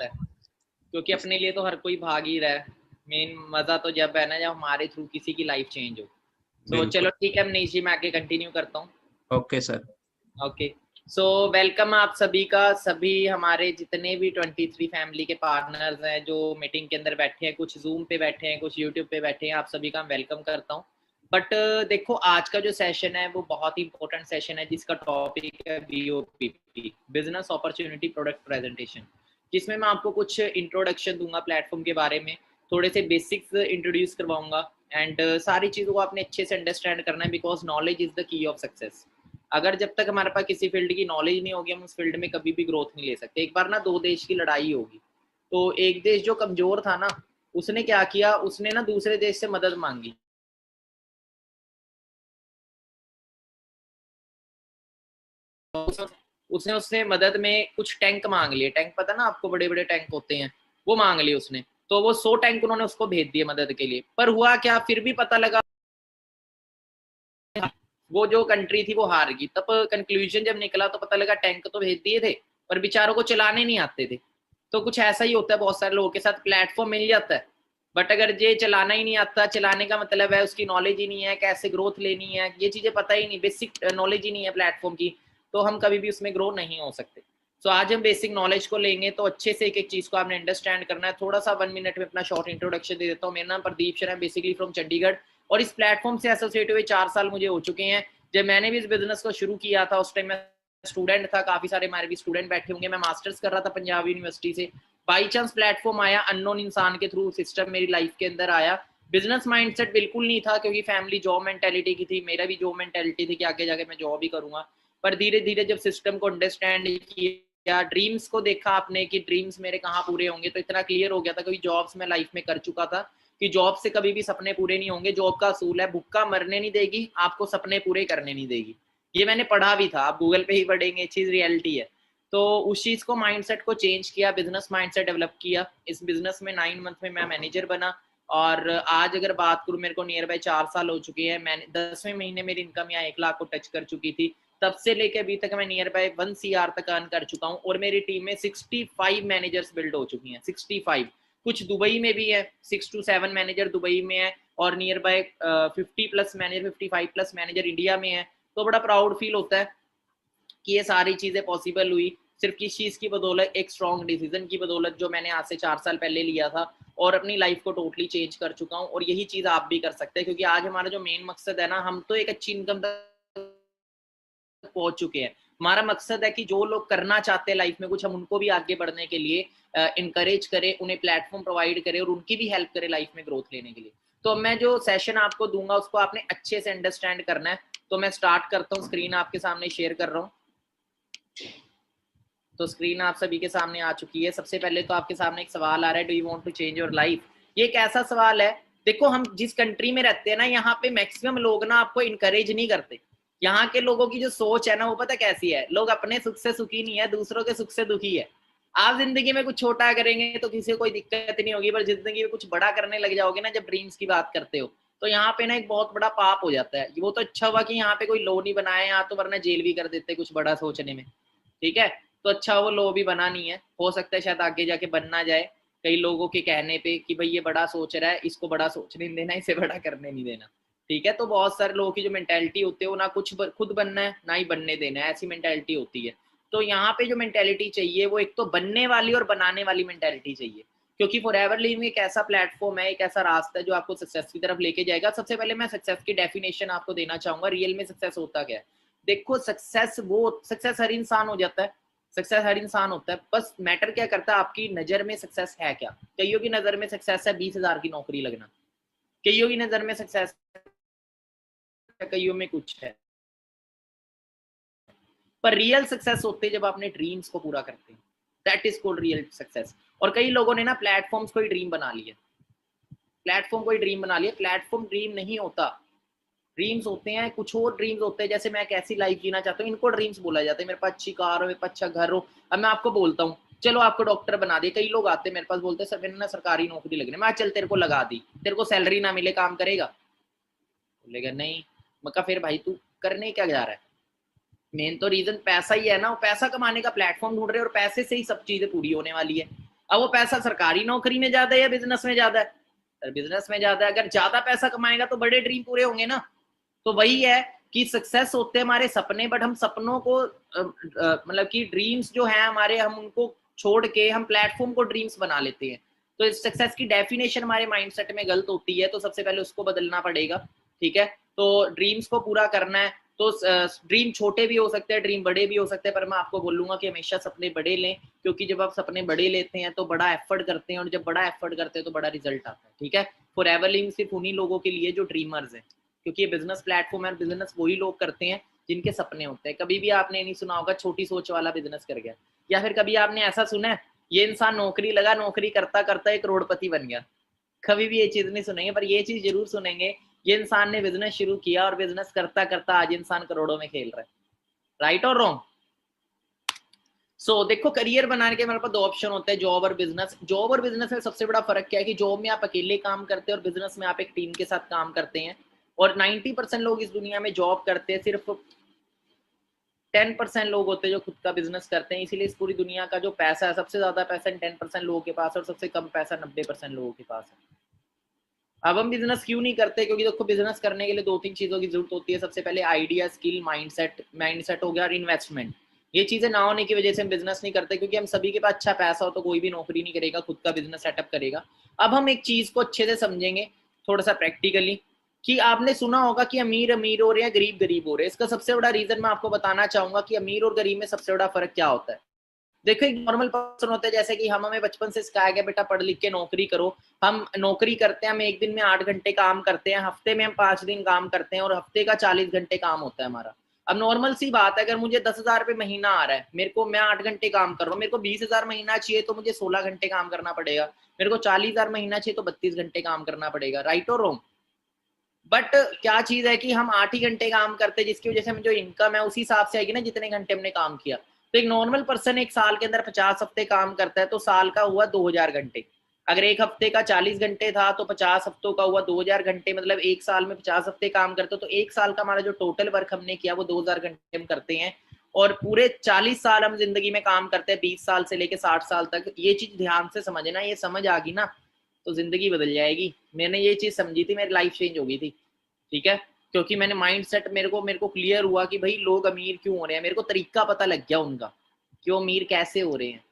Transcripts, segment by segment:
है, क्योंकि अपने लिए तो हर कोई भाग ही रहा है। मेन मजा तो जब है ना, जब हमारे थ्रू किसी की लाइफ चेंज हो। तो चलो बिल्कुल। ठीक है, मनीष जी मैं आगे कंटिन्यू करता हूँ। Okay sir. Okay. So welcome आप सभी का, सभी हमारे जितने भी 23 फैमिली के पार्टनर्स हैं जो मीटिंग के अंदर बैठे हैं, कुछ जूम पे बैठे हैं, कुछ यूट्यूब पे बैठे हैं, आप सभी का वेलकम करता हूँ। बट देखो आज का जो सेशन है वो बहुत ही इंपॉर्टेंट सेशन है, जिसका टॉपिक है BOPP, business opportunity product presentation, जिसमें मैं आपको कुछ इंट्रोडक्शन दूंगा प्लेटफॉर्म के बारे में, थोड़े से बेसिक्स इंट्रोड्यूस करवाऊंगा। एंड सारी चीज़ों को आपने अच्छे से अंडरस्टैंड करना है, because knowledge is the key of success. अगर जब तक हमारे पास किसी फील्ड की नॉलेज नहीं होगी, हम उस फील्ड में कभी भी ग्रोथ नहीं ले सकते। एक बार ना दो देश की लड़ाई होगी, तो एक देश जो कमजोर था ना, उसने क्या किया, उसने ना दूसरे देश से मदद मांगी। उसने उसने मदद में कुछ टैंक मांग लिए। टैंक पता ना आपको, बड़े बड़े टैंक होते हैं, वो मांग लिए उसने। तो वो 100 टैंक उन्होंने उसको भेज दिए मदद के लिए। पर हुआ क्या, फिर भी पता लगा वो जो कंट्री थी वो हार गई। तब कंक्लूजन जब निकला तो पता लगा टैंक तो भेज दिए थे, पर बेचारों को चलाने नहीं आते थे। तो कुछ ऐसा ही होता है बहुत सारे लोगों के साथ, प्लेटफॉर्म मिल जाता है बट अगर ये चलाना ही नहीं आता, चलाने का मतलब है उसकी नॉलेज ही नहीं है, कैसे ग्रोथ लेनी है, ये चीजें पता ही नहीं, बेसिक नॉलेज ही नहीं है प्लेटफॉर्म की, तो हम कभी भी उसमें ग्रो नहीं हो सकते। सो आज हम बेसिक नॉलेज को लेंगे, तो अच्छे से एक एक चीज को आपने अंडरस्टैंड करना है। थोड़ा सा 1 मिनट में अपना शॉर्ट इंट्रोडक्शन दे देता हूँ। मेरा नाम प्रदीप शर्मा, बेसिकली फ्रॉम चंडीगढ़, और इस प्लेटफॉर्म से एसोसिएट हुए 4 साल मुझे हो चुके हैं। जब मैंने भी इस बिजनेस को शुरू किया था उस टाइम मैं स्टूडेंट था, काफी सारे हमारे भी स्टूडेंट बैठे होंगे, मैं मास्टर्स कर रहा था पंजाब यूनिवर्सिटी से। बाई चांस प्लेटफॉर्म आया, अननोन इंसान के थ्रू सिस्टम मेरी लाइफ के अंदर आया। बिजनेस माइंडसेट बिल्कुल नहीं था, क्योंकि फैमिली जॉब मेंटेलिटी की थी, मेरा भी जॉब मेंटेलिटी थी कि आगे जाके मैं जॉब ही करूंगा। पर धीरे धीरे जब सिस्टम को अंडरस्टैंड किया, ड्रीम्स को देखा आपने कि ड्रीम्स मेरे कहाँ पूरे होंगे, तो इतना क्लियर हो गया था, क्योंकि जॉब्स में लाइफ में कर चुका था कि जॉब से कभी भी सपने पूरे नहीं होंगे। जॉब का असूल है, भुक्का मरने नहीं देगी, आपको सपने पूरे करने नहीं देगी। ये मैंने पढ़ा भी था, आप गूगल पे ही पढ़ेंगे, चीज रियलिटी है। तो उस चीज को, माइंडसेट को चेंज किया, बिजनेस माइंडसेट डेवलप किया। इस बिजनेस में 9 मंथ में मैं मैनेजर बना। और आज अगर बात करूं, मेरे को नियर बाय 4 साल हो चुके हैं। मैंने 10वें महीने मेरी इनकम यहाँ 1 लाख को टच कर चुकी थी। तब से लेके अभी तक मैं नियर बाय 1 CR तक अर्न कर चुका हूँ, और मेरी टीम में 65 मैनेजर्स बिल्ड हो चुकी हैं। 65, कुछ दुबई में भी है, 6 to 7 मैनेजर दुबई में है, और near by 50+ manager, 55+ manager India में है। तो बड़ा प्राउड फील होता है कि ये सारी चीजें पॉसिबल हुई सिर्फ किस चीज की बदौलत, एक स्ट्रॉन्ग डिसीजन की बदौलत, जो मैंने आज से 4 साल पहले लिया था, और अपनी लाइफ को टोटली चेंज कर चुका हूँ। और यही चीज आप भी कर सकते हैं, क्योंकि आज हमारा जो मेन मकसद है ना, हम तो एक अच्छी इनकम तक पहुंच चुके हैं। हमारा मकसद है कि जो लोग करना चाहते हैं लाइफ में कुछ, हम उनको भी आगे बढ़ने के लिए इनकरेज करें, उन्हें प्लेटफॉर्म प्रोवाइड करें, और उनकी भी हेल्प करें लाइफ में ग्रोथ लेने के लिए। तो मैं जो सेशन आपको दूंगा उसको आपने अच्छे से अंडरस्टैंड करना है। तो मैं स्टार्ट करता हूँ, स्क्रीन आपके सामने शेयर कर रहा हूँ। तो स्क्रीन आप सभी के सामने आ चुकी है। सबसे पहले तो आपके सामने एक सवाल आ रहा है, do you want to change your life. ये एक ऐसा सवाल है, देखो हम जिस कंट्री में रहते हैं ना, यहाँ पे मैक्सिमम लोग ना आपको इनकरेज नहीं करते। यहाँ के लोगों की जो सोच है ना, वो पता कैसी है, लोग अपने सुख से सुखी नहीं है, दूसरों के सुख से दुखी है। आप जिंदगी में कुछ छोटा करेंगे तो किसी को कोई दिक्कत नहीं होगी, पर जिंदगी में कुछ बड़ा करने लग जाओगे ना, जब ड्रीम्स की बात करते हो, तो यहाँ पे ना एक बहुत बड़ा पाप हो जाता है। वो तो अच्छा हुआ कि यहाँ पे कोई लॉ नहीं बनाया, यहाँ तो वरना जेल भी कर देते कुछ बड़ा सोचने में। ठीक है, तो अच्छा वो लो भी बना नहीं है, हो सकता है शायद आगे जाके बनना जाए, कई लोगों के कहने पे कि भाई ये बड़ा सोच रहा है, इसको बड़ा सोचने नहीं देना, इसे बड़ा करने नहीं देना। ठीक है, तो बहुत सारे लोगों की जो मेंटेलिटी होती है, वो ना कुछ खुद बनना है ना ही बनने देना है, ऐसी मेंटेलिटी होती है। तो यहाँ पे जो मेंटेलिटी चाहिए, वो एक तो बनने वाली और बनाने वाली मेंटेलिटी चाहिए, क्योंकि फॉर एवर लिविंग एक ऐसा प्लेटफॉर्म है, एक ऐसा रास्ता है जो आपको सक्सेस की तरफ लेके जाएगा। सबसे पहले मैं सक्सेस की डेफिनेशन आपको देना चाहूंगा, रियल में सक्सेस होता क्या है। देखो सक्सेस हर इंसान हो जाता है, सक्सेस हर इंसान होता है, बस मैटर क्या करता है, आपकी नजर में सक्सेस है क्या। कईयों की नजर में सक्सेस है 20,000 की नौकरी लगना, कईयों की नजर में सक्सेस है, कईयों में कुछ है। पर रियल सक्सेस होते हैं जब अपने ड्रीम्स को पूरा करते हैं, that is called real success. और कई लोगों ने ना प्लेटफॉर्म्स को ही ड्रीम बना लिया, प्लेटफॉर्म को ही ड्रीम बना लिया। प्लेटफॉर्म ड्रीम नहीं होता, ड्रीम्स होते हैं कुछ और, ड्रीम्स होते हैं जैसे मैं कैसी लाइफ जीना चाहता हूँ, इनको ड्रीम्स बोला जाता है। मेरे पास अच्छी कार हो, मेरे पास अच्छा घर हो। अब मैं आपको बोलता हूँ चलो आपको डॉक्टर बना दे, कई लोग आते हैं मेरे पास, बोलते हैं सर मैंने ना सरकारी नौकरी लगनी, मैं चल तेरे को लगा दी, तेरे को सैलरी ना मिले काम करेगा, बोलेगा नहीं। मैं कहा फिर भाई तू करने क्या जा रहा है। मेन तो रीजन पैसा ही है ना, पैसा कमाने का प्लेटफॉर्म ढूंढ रहे हैं, और पैसे से ही सब चीजें पूरी होने वाली है। अब वो पैसा सरकारी नौकरी में ज्यादा है या बिजनेस में ज्यादा है? बिजनेस में ज्यादा है। अगर ज्यादा पैसा कमाएगा तो बड़े ड्रीम पूरे होंगे ना। तो वही है कि सक्सेस होते हैं हमारे सपने, बट हम सपनों को मतलब कि ड्रीम्स जो है हमारे, हम उनको छोड़ के हम प्लेटफॉर्म को ड्रीम्स बना लेते हैं। तो इस सक्सेस की डेफिनेशन हमारे माइंडसेट में गलत होती है, तो सबसे पहले उसको बदलना पड़ेगा। ठीक है, तो ड्रीम्स को पूरा करना है तो ड्रीम छोटे भी हो सकते हैं, ड्रीम बड़े भी हो सकते हैं, पर मैं आपको बोलूंगा कि हमेशा सपने बड़े लें, क्योंकि जब आप सपने बड़े लेते हैं तो बड़ा एफर्ट करते हैं, और जब बड़ा एफर्ट करते हैं तो बड़ा रिजल्ट आता है। ठीक है, फॉरएवर लिविंग सिर्फ उन्हीं लोगों के लिए जो ड्रीमर्स हैं, क्योंकि ये बिजनेस प्लेटफॉर्म है, बिजनेस वही लोग करते हैं जिनके सपने होते हैं। कभी भी आपने नहीं सुना होगा छोटी सोच वाला बिजनेस कर गया, या फिर कभी आपने ऐसा सुना है ये इंसान नौकरी लगा, नौकरी करता करता एक करोड़पति बन गया? कभी भी ये चीज नहीं सुनेंगे, पर ये चीज जरूर सुनेंगे, ये इंसान ने बिजनेस शुरू किया और बिजनेस करता करता आज इंसान करोड़ों में खेल रहा है। राइट और रॉन्ग? सो देखो, करियर बनाने के मेरे पास दो ऑप्शन होते हैं, जॉब और बिजनेस। जॉब और बिजनेस में सबसे बड़ा फर्क क्या है कि जॉब में आप अकेले काम करते हैं और बिजनेस में आप एक टीम के साथ काम करते हैं। और 90% लोग इस दुनिया में जॉब करते हैं, सिर्फ 10% लोग होते हैं जो खुद का बिजनेस करते हैं। इसीलिए इस पूरी दुनिया का जो पैसा है, सबसे ज्यादा पैसा 10% लोगों के पास है और सबसे कम पैसा 90% लोगों के पास है। अब हम बिजनेस क्यों नहीं करते? क्योंकि देखो, बिजनेस करने के लिए दो तीन चीजों की जरूरत होती है। सबसे पहले आइडिया, स्किल, माइंडसेट हो गया, और इन्वेस्टमेंट। ये चीजें ना होने की वजह से हम बिजनेस नहीं करते, क्योंकि हम सभी के पास अच्छा पैसा हो तो कोई भी नौकरी नहीं करेगा, खुद का बिजनेस सेटअप करेगा। अब हम एक चीज को अच्छे से समझेंगे, थोड़ा सा प्रैक्टिकली, कि आपने सुना होगा कि अमीर अमीर हो रहे हैं, गरीब गरीब हो रहे हैं। इसका सबसे बड़ा रीजन मैं आपको बताना चाहूंगा कि अमीर और गरीब में सबसे बड़ा फर्क क्या होता है। देखो, एक नॉर्मल पर्सन होता है, जैसे कि हमें बचपन से सिखाया गया बेटा पढ़ लिख के नौकरी करो। हम नौकरी करते हैं, हम एक दिन में 8 घंटे काम करते हैं, हफ्ते में हम 5 दिन काम करते हैं, और हफ्ते का 40 घंटे काम होता है हमारा। अब नॉर्मल सी बात है, अगर मुझे 10,000 रुपये महीना आ रहा है, मेरे को, मैं 8 घंटे काम कर रहा हूँ, मेरे को 20,000 महीना चाहिए तो मुझे 16 घंटे काम करना पड़ेगा। मेरे को 40,000 महीना चाहिए तो 32 घंटे काम करना पड़ेगा। राइट और रॉन्ग? बट क्या चीज है कि हम 8 ही घंटे काम करते हैं, जिसकी वजह से हमें जो इनकम है उसी हिसाब से आएगी ना जितने घंटे हमने काम किया। तो एक नॉर्मल पर्सन एक साल के अंदर 50 हफ्ते काम करता है, तो साल का हुआ 2,000 घंटे। अगर एक हफ्ते का 40 घंटे था तो 50 हफ्तों का हुआ 2,000 घंटे, मतलब एक साल में 50 हफ्ते काम करते हो तो एक साल का हमारा जो टोटल वर्क हमने किया वो 2,000 घंटे हम करते हैं। और पूरे 40 साल हम जिंदगी में काम करते हैं, 20 साल से लेके 60 साल तक। ये चीज ध्यान से समझना, ये समझ आ गई ना तो जिंदगी बदल जाएगी। मैंने ये चीज समझी थी, मेरी लाइफ चेंज हो गई थी। ठीक है, क्योंकि मैंने माइंडसेट, मेरे को क्लियर हुआ कि भाई लोग अमीर क्यों हो रहे हैं, मेरे को तरीका पता लग गया उनका कि वो अमीर कैसे हो रहे हैं।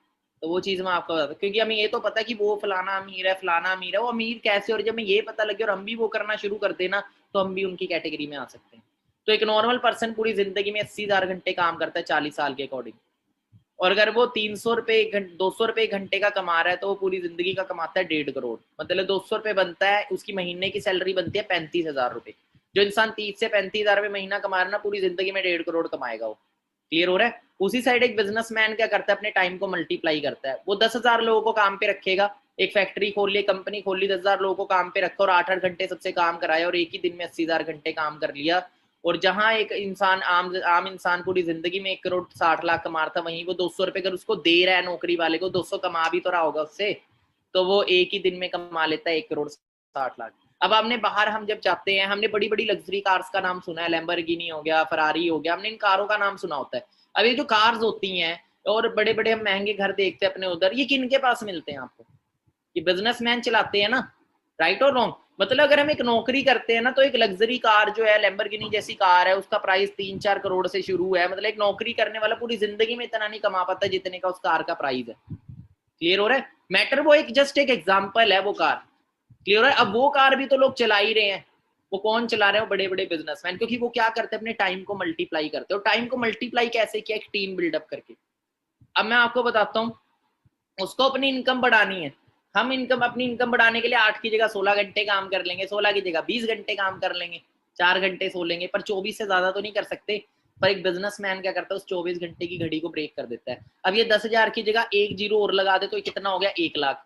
तो वो चीज मैं आपको बताता, क्योंकि हमें ये तो पता है कि वो फलाना अमीर है, फलाना अमीर है, वो अमीर कैसे हो रहे हैं। जब हमें ये पता लग गया और हम भी वो करना शुरू कर देना, तो हम भी उनकी कैटेगरी में आ सकते हैं। तो एक नॉर्मल पर्सन पूरी जिंदगी में 80,000 घंटे काम करता है 40 साल के अकॉर्डिंग। और अगर वो 300 रुपए 200 रुपए घंटे का कमा रहा है तो वो पूरी जिंदगी का कमाता है 1.5 करोड़। मतलब 200 रुपए बनता है, उसकी महीने की सैलरी बनती है 35,000 रुपए। जो इंसान 30 से 35,000 रुपए महीना कमा रहा है ना, पूरी जिंदगी में 1.5 करोड़ कमाएगा वो। क्लियर हो रहा है? उसी साइड एक बिजनेसमैन क्या करता है, अपने टाइम को मल्टीप्लाई करता है। वो 10,000 लोगों को काम पे रखेगा, एक फैक्ट्री खोल ली, कंपनी खोल ली, 10,000 लोगों को काम पे रखा और 8-8 घंटे सबसे काम कराया और एक ही दिन में 80,000 घंटे काम कर लिया। और जहां एक इंसान, आम इंसान पूरी जिंदगी में 1,60,00,000 कमा रहा था, वहीं वो 200 रुपए अगर उसको दे रहा है नौकरी वाले को, 200 कमा भी तो रहा होगा उससे, तो वो एक ही दिन में कमा लेता है 1,60,00,000। अब हमने बाहर, हम जब जाते हैं, हमने बड़ी बड़ी लग्जरी कार्स का नाम सुना है, लैम्बोर्गिनी हो गया, फरारी हो गया, हमने इन कारों का नाम सुना होता है। अब ये जो कार्स होती हैं और बड़े बड़े हम महंगे घर देखते हैं अपने उधर, ये किन के पास मिलते हैं आपको? ये बिजनेसमैन चलाते हैं ना। राइट और रॉन्ग? मतलब अगर हम एक नौकरी करते हैं ना, तो एक लग्जरी कार जो है, लैम्बोर्गिनी जैसी कार है, उसका प्राइस 3-4 करोड़ से शुरू है। मतलब एक नौकरी करने वाला पूरी जिंदगी में इतना नहीं कमा पाता जितने का उस कार का प्राइस है। क्लियर हो रहा है? मैटर वो एक जस्ट एक एग्जाम्पल है वो कार। क्लियर है? अब वो कार भी तो लोग चला ही रहे हैं। वो कौन चला रहे हैं? बड़े बड़े बिजनेसमैन, क्योंकि वो क्या करते हैं, अपने टाइम को मल्टीप्लाई करते हैं। और टाइम को मल्टीप्लाई कैसे किया? एक टीम बिल्डअप करके। अब मैं आपको बताता हूँ, उसको अपनी इनकम बढ़ानी है। हम इनकम, अपनी इनकम बढ़ाने के लिए 8 की जगह 16 घंटे काम कर लेंगे, 16 की जगह 20 घंटे काम कर लेंगे, 4 घंटे सो लेंगे, पर 24 से ज्यादा तो नहीं कर सकते। पर एक बिजनेसमैन क्या करता है, उस 24 घंटे की घड़ी को ब्रेक कर देता है। अब ये 10,000 की जगह एक जीरो और लगा दे तो कितना हो गया? 1 लाख।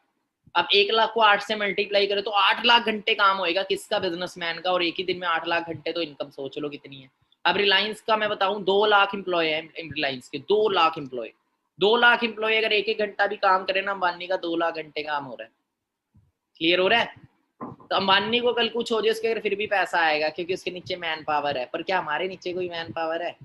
अब 1 लाख को 8 से मल्टीप्लाई करे तो 8 लाख घंटे काम होएगा किसका? बिजनेसमैन का। और एक ही दिन में 8 लाख घंटे, तो इनकम सोच लो कितनी है। अब रिलायंस का मैं बताऊं, 2 लाख एम्प्लॉय है रिलायंस के, 2 लाख एम्प्लॉय। 2 लाख एम्प्लॉय अगर एक एक घंटा भी काम करे ना, अंबानी का 2 लाख घंटे काम हो रहा है। क्लियर हो रहा है? तो अंबानी को कल कुछ हो जाए, उसके फिर भी पैसा आएगा, क्योंकि उसके नीचे मैन पावर है। पर क्या हमारे नीचे कोई मैन पावर है?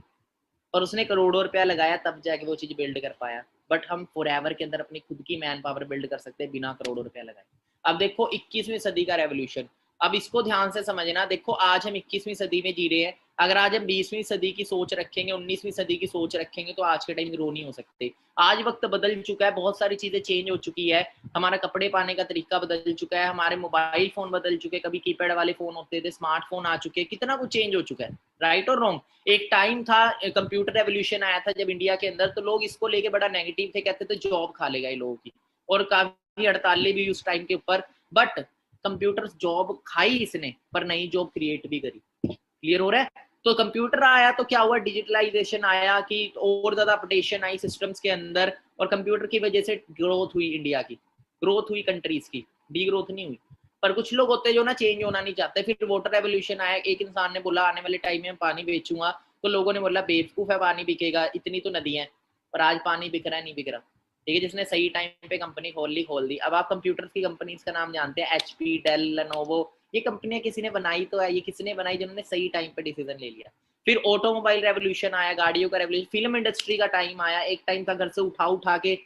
और उसने करोड़ों रुपया लगाया तब जाके वो चीज बिल्ड कर पाया। बट हम फॉरएवर के अंदर अपनी खुद की मैन पावर बिल्ड कर सकते हैं बिना करोड़ों रुपया लगाए। अब देखो 21वीं सदी का रेवोल्यूशन, अब इसको ध्यान से समझना। देखो आज हम 21वीं सदी में जी रहे हैं, अगर आज हम 20वीं सदी की सोच रखेंगे, 19वीं सदी की सोच रखेंगे, तो आज के टाइम ग्रो नहीं हो सकते। आज वक्त बदल चुका है, बहुत सारी चीजें चेंज हो चुकी है, हमारा कपड़े पाने का तरीका बदल चुका है, हमारे मोबाइल फोन बदल चुके हैं, कभी कीपैड वाले फोन होते थे, स्मार्टफोन आ चुके हैं, कितना कुछ चेंज हो चुका है। राइट और रॉन्ग? एक टाइम था, कंप्यूटर रेवोल्यूशन आया था जब इंडिया के अंदर, तो लोग इसको लेके बड़ा नेगेटिव थे, कहते थे जॉब खा लेगा ये लोगों की, और काफी हड़तालें भी उस टाइम के ऊपर। बट कंप्यूटर जॉब खाई इसने, पर नई जॉब क्रिएट भी करी। क्लियर हो रहा है? तो कंप्यूटर आया तो क्या हुआ, डिजिटलाइजेशन आया कि और ज्यादा अपडेशन आई सिस्टम्स के अंदर, और कंप्यूटर की वजह से ग्रोथ हुई इंडिया की, ग्रोथ हुई कंट्रीज की, डी ग्रोथ नहीं हुई। पर कुछ लोग होते हैं जो ना चेंज होना नहीं चाहते। फिर वाटर रेवोल्यूशन आया, एक इंसान ने बोला आने वाले टाइम में पानी बेचूंगा, तो लोगों ने बोला बेवकूफ है, पानी बिकेगा, इतनी तो नदी है। पर आज पानी बिक रहा है, नहीं बिक रहा। ठीक है, जिसने सही टाइम पे कंपनी खोल दी। अब आप कंप्यूटर की कंपनीज का नाम जानते हैं, एचपी, डेल, लेनोवो, ये कंपनियां किसी ने बनाई तो है, ये किसने बनाई, जिन्होंने सही टाइम पे डिसीजन ले लिया। फिर ऑटोमोबाइल रेवोल्यूशन आया, गाड़ियों का रेवोल्यूशन, फिल्म इंडस्ट्री का टाइम आया। एक टाइम था घर से उठा के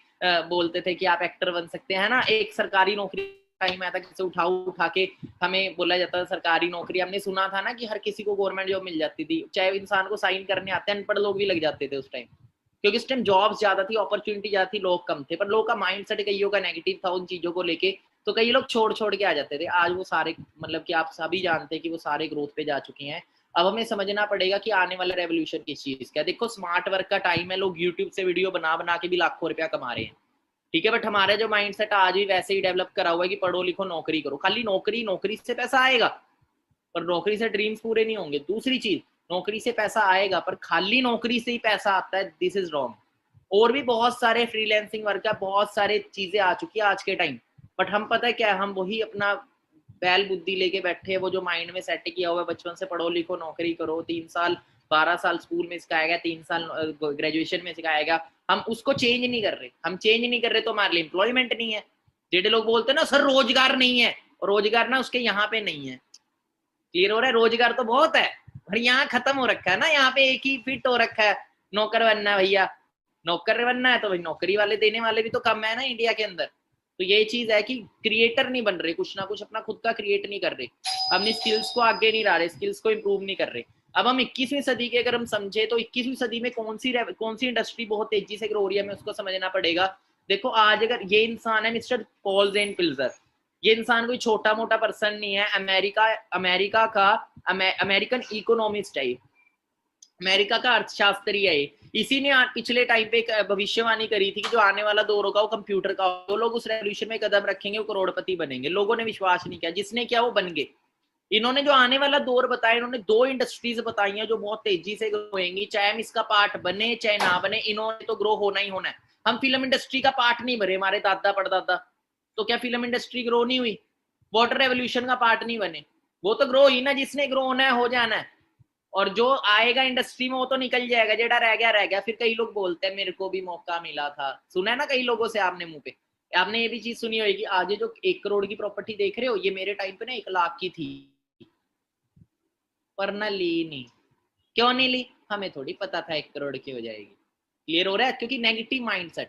बोलते थे कि आप एक्टर बन सकते हैं ना, एक सरकारी नौकरी टाइम आया था, घर से उठा के हमें बोला जाता था सरकारी नौकरी। हमने सुना था ना कि हर किसी को गवर्नमेंट जॉब मिल जाती थी, चाहे इंसान को साइन करने आते हैं, अनपढ़ लोग भी लग जाते थे उस टाइम, क्योंकि उस टाइम जॉब्स ज्यादा थी, अपॉर्चुनिटी ज्यादा थी, लोग कम थे। पर लोगों का माइंड सेट कईयों का नेगेटिव था उन चीजों को लेके, तो कई लोग छोड़ के आ जाते थे। आज वो सारे, मतलब कि आप सभी जानते हैं कि वो सारे ग्रोथ पे जा चुके हैं। अब हमें समझना पड़ेगा कि आने वाला रेवोल्यूशन किस चीज का। देखो स्मार्ट वर्क का टाइम है, लोग यूट्यूब से वीडियो बना के भी लाखों रुपया कमा रहे हैं। ठीक है, बट हमारे जो माइंड सेट आज भी वैसे ही डेवलप करा हुआ है कि पढ़ो लिखो नौकरी करो, खाली नौकरी, नौकरी से पैसा आएगा पर नौकरी से ड्रीम्स पूरे नहीं होंगे। दूसरी चीज, नौकरी से पैसा आएगा पर खाली नौकरी से ही पैसा आता है, दिस इज रॉन्ग। और भी बहुत सारे फ्रीलैंसिंग वर्क है, बहुत सारे चीजें आ चुकी है आज के टाइम। बट हम पता है क्या है, हम वही अपना बैल बुद्धि लेके बैठे हैं, वो जो माइंड में सेट किया हुआ है बचपन से, पढ़ो लिखो नौकरी करो, 3 साल 12 साल स्कूल में सिखाया गया, 3 साल ग्रेजुएशन में सिखाया गया, हम उसको चेंज नहीं कर रहे। हम चेंज नहीं कर रहे तो हमारे लिए एम्प्लॉयमेंट नहीं है। जेडे लोग बोलते हैं ना सर रोजगार नहीं है, रोजगार ना उसके यहाँ पे नहीं है। क्लियर हो रहा है? रोजगार तो बहुत है पर यहाँ खत्म हो रखा है ना, यहाँ पे एक ही फिट हो रखा है, नौकर बनना है भैया, नौकर बनना है तो भाई नौकरी वाले देने वाले भी तो कम है ना इंडिया के अंदर। तो ये चीज है कि क्रिएटर नहीं बन रहे, कुछ ना कुछ अपना खुद का क्रिएट नहीं कर रहे, अपनी स्किल्स को आगे नहीं ला रहे, स्किल्स को इंप्रूव नहीं कर रहे। अब हम 21वीं सदी के अगर हम समझे तो 21वीं सदी में कौन सी इंडस्ट्री बहुत तेजी से ग्रो रही है, हमें उसको समझना पड़ेगा। देखो आज अगर ये इंसान है मिस्टर पॉल जेन पिल्जर, ये इंसान कोई छोटा मोटा पर्सन नहीं है, अमेरिका का अमेरिकन इकोनॉमिस्ट है, अमेरिका का अर्थशास्त्री है। इसी ने पिछले टाइम पे एक भविष्यवाणी करी थी कि जो आने वाला दौर होगा वो कंप्यूटर का, वो लोग उस रेवोल्यूशन में कदम रखेंगे, वो करोड़पति बनेंगे। लोगों ने विश्वास नहीं किया, जिसने किया वो बन गए। इन्होंने जो आने वाला दौर बताया, इन्होंने 2 इंडस्ट्रीज बताई हैं जो बहुत तेजी से ग्रो होंगी, चाहे हम इसका पार्ट बने चाहे ना बने, इन्होंने तो ग्रो होना ही होना है। हम फिल्म इंडस्ट्री का पार्ट नहीं बने, हमारे दादा परदादा, तो क्या फिल्म इंडस्ट्री ग्रो नहीं हुई? वाटर रेवोल्यूशन का पार्ट नहीं बने, वो तो ग्रो ही ना, जिसने ग्रो होना है हो जाना है। और जो आएगा इंडस्ट्री में वो तो निकल जाएगा, जेड़ा रह गया। फिर कई लोग बोलते हैं मेरे को भी मौका मिला था, सुना है ना कई लोगों से आपने मुंह पे। आपने ये भी चीज सुनी होगी, आज जो 1 करोड़ की प्रॉपर्टी देख रहे हो, ये मेरे टाइम पे ना 1 लाख की थी, पर ना ली नहीं। क्यों नहीं ली? हमें थोड़ी पता था 1 करोड़ की हो जाएगी। क्लियर हो रहा है? क्योंकि नेगेटिव माइंडसेट।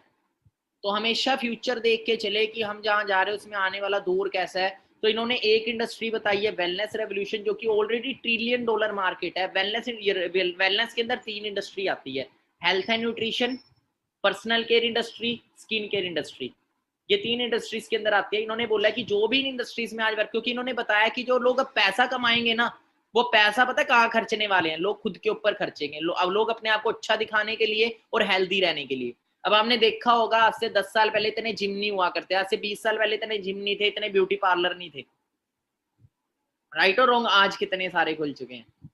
तो हमेशा फ्यूचर देख के चले कि हम जहां जा रहे हैं उसमें आने वाला दौर कैसा है। तो इन्होंने एक इंडस्ट्री बताई है वेलनेस रेवोल्यूशन, जो कि ऑलरेडी $1 ट्रिलियन मार्केट है। वेलनेस के अंदर 3 इंडस्ट्री आती है, health and nutrition, personal care industry, skin care industry. ये 3 इंडस्ट्रीज के अंदर आती है। इन्होंने बोला कि जो भी इन इंडस्ट्रीज में आज वर्क, क्योंकि इन्होंने बताया कि जो लोग अब पैसा कमाएंगे ना, वो पैसा पता है कहाँ खर्चने वाले हैं, लोग खुद के ऊपर खर्चेंगे। अब लोग अपने आप को अच्छा दिखाने के लिए और हेल्दी रहने के लिए। अब आपने देखा होगा आज से 10 साल पहले इतने जिम नहीं हुआ करते, आज से 20 साल पहले इतने जिम नहीं थे, इतने ब्यूटी पार्लर नहीं थे। राइट और रॉन्ग? आज कितने सारे खुल चुके हैं।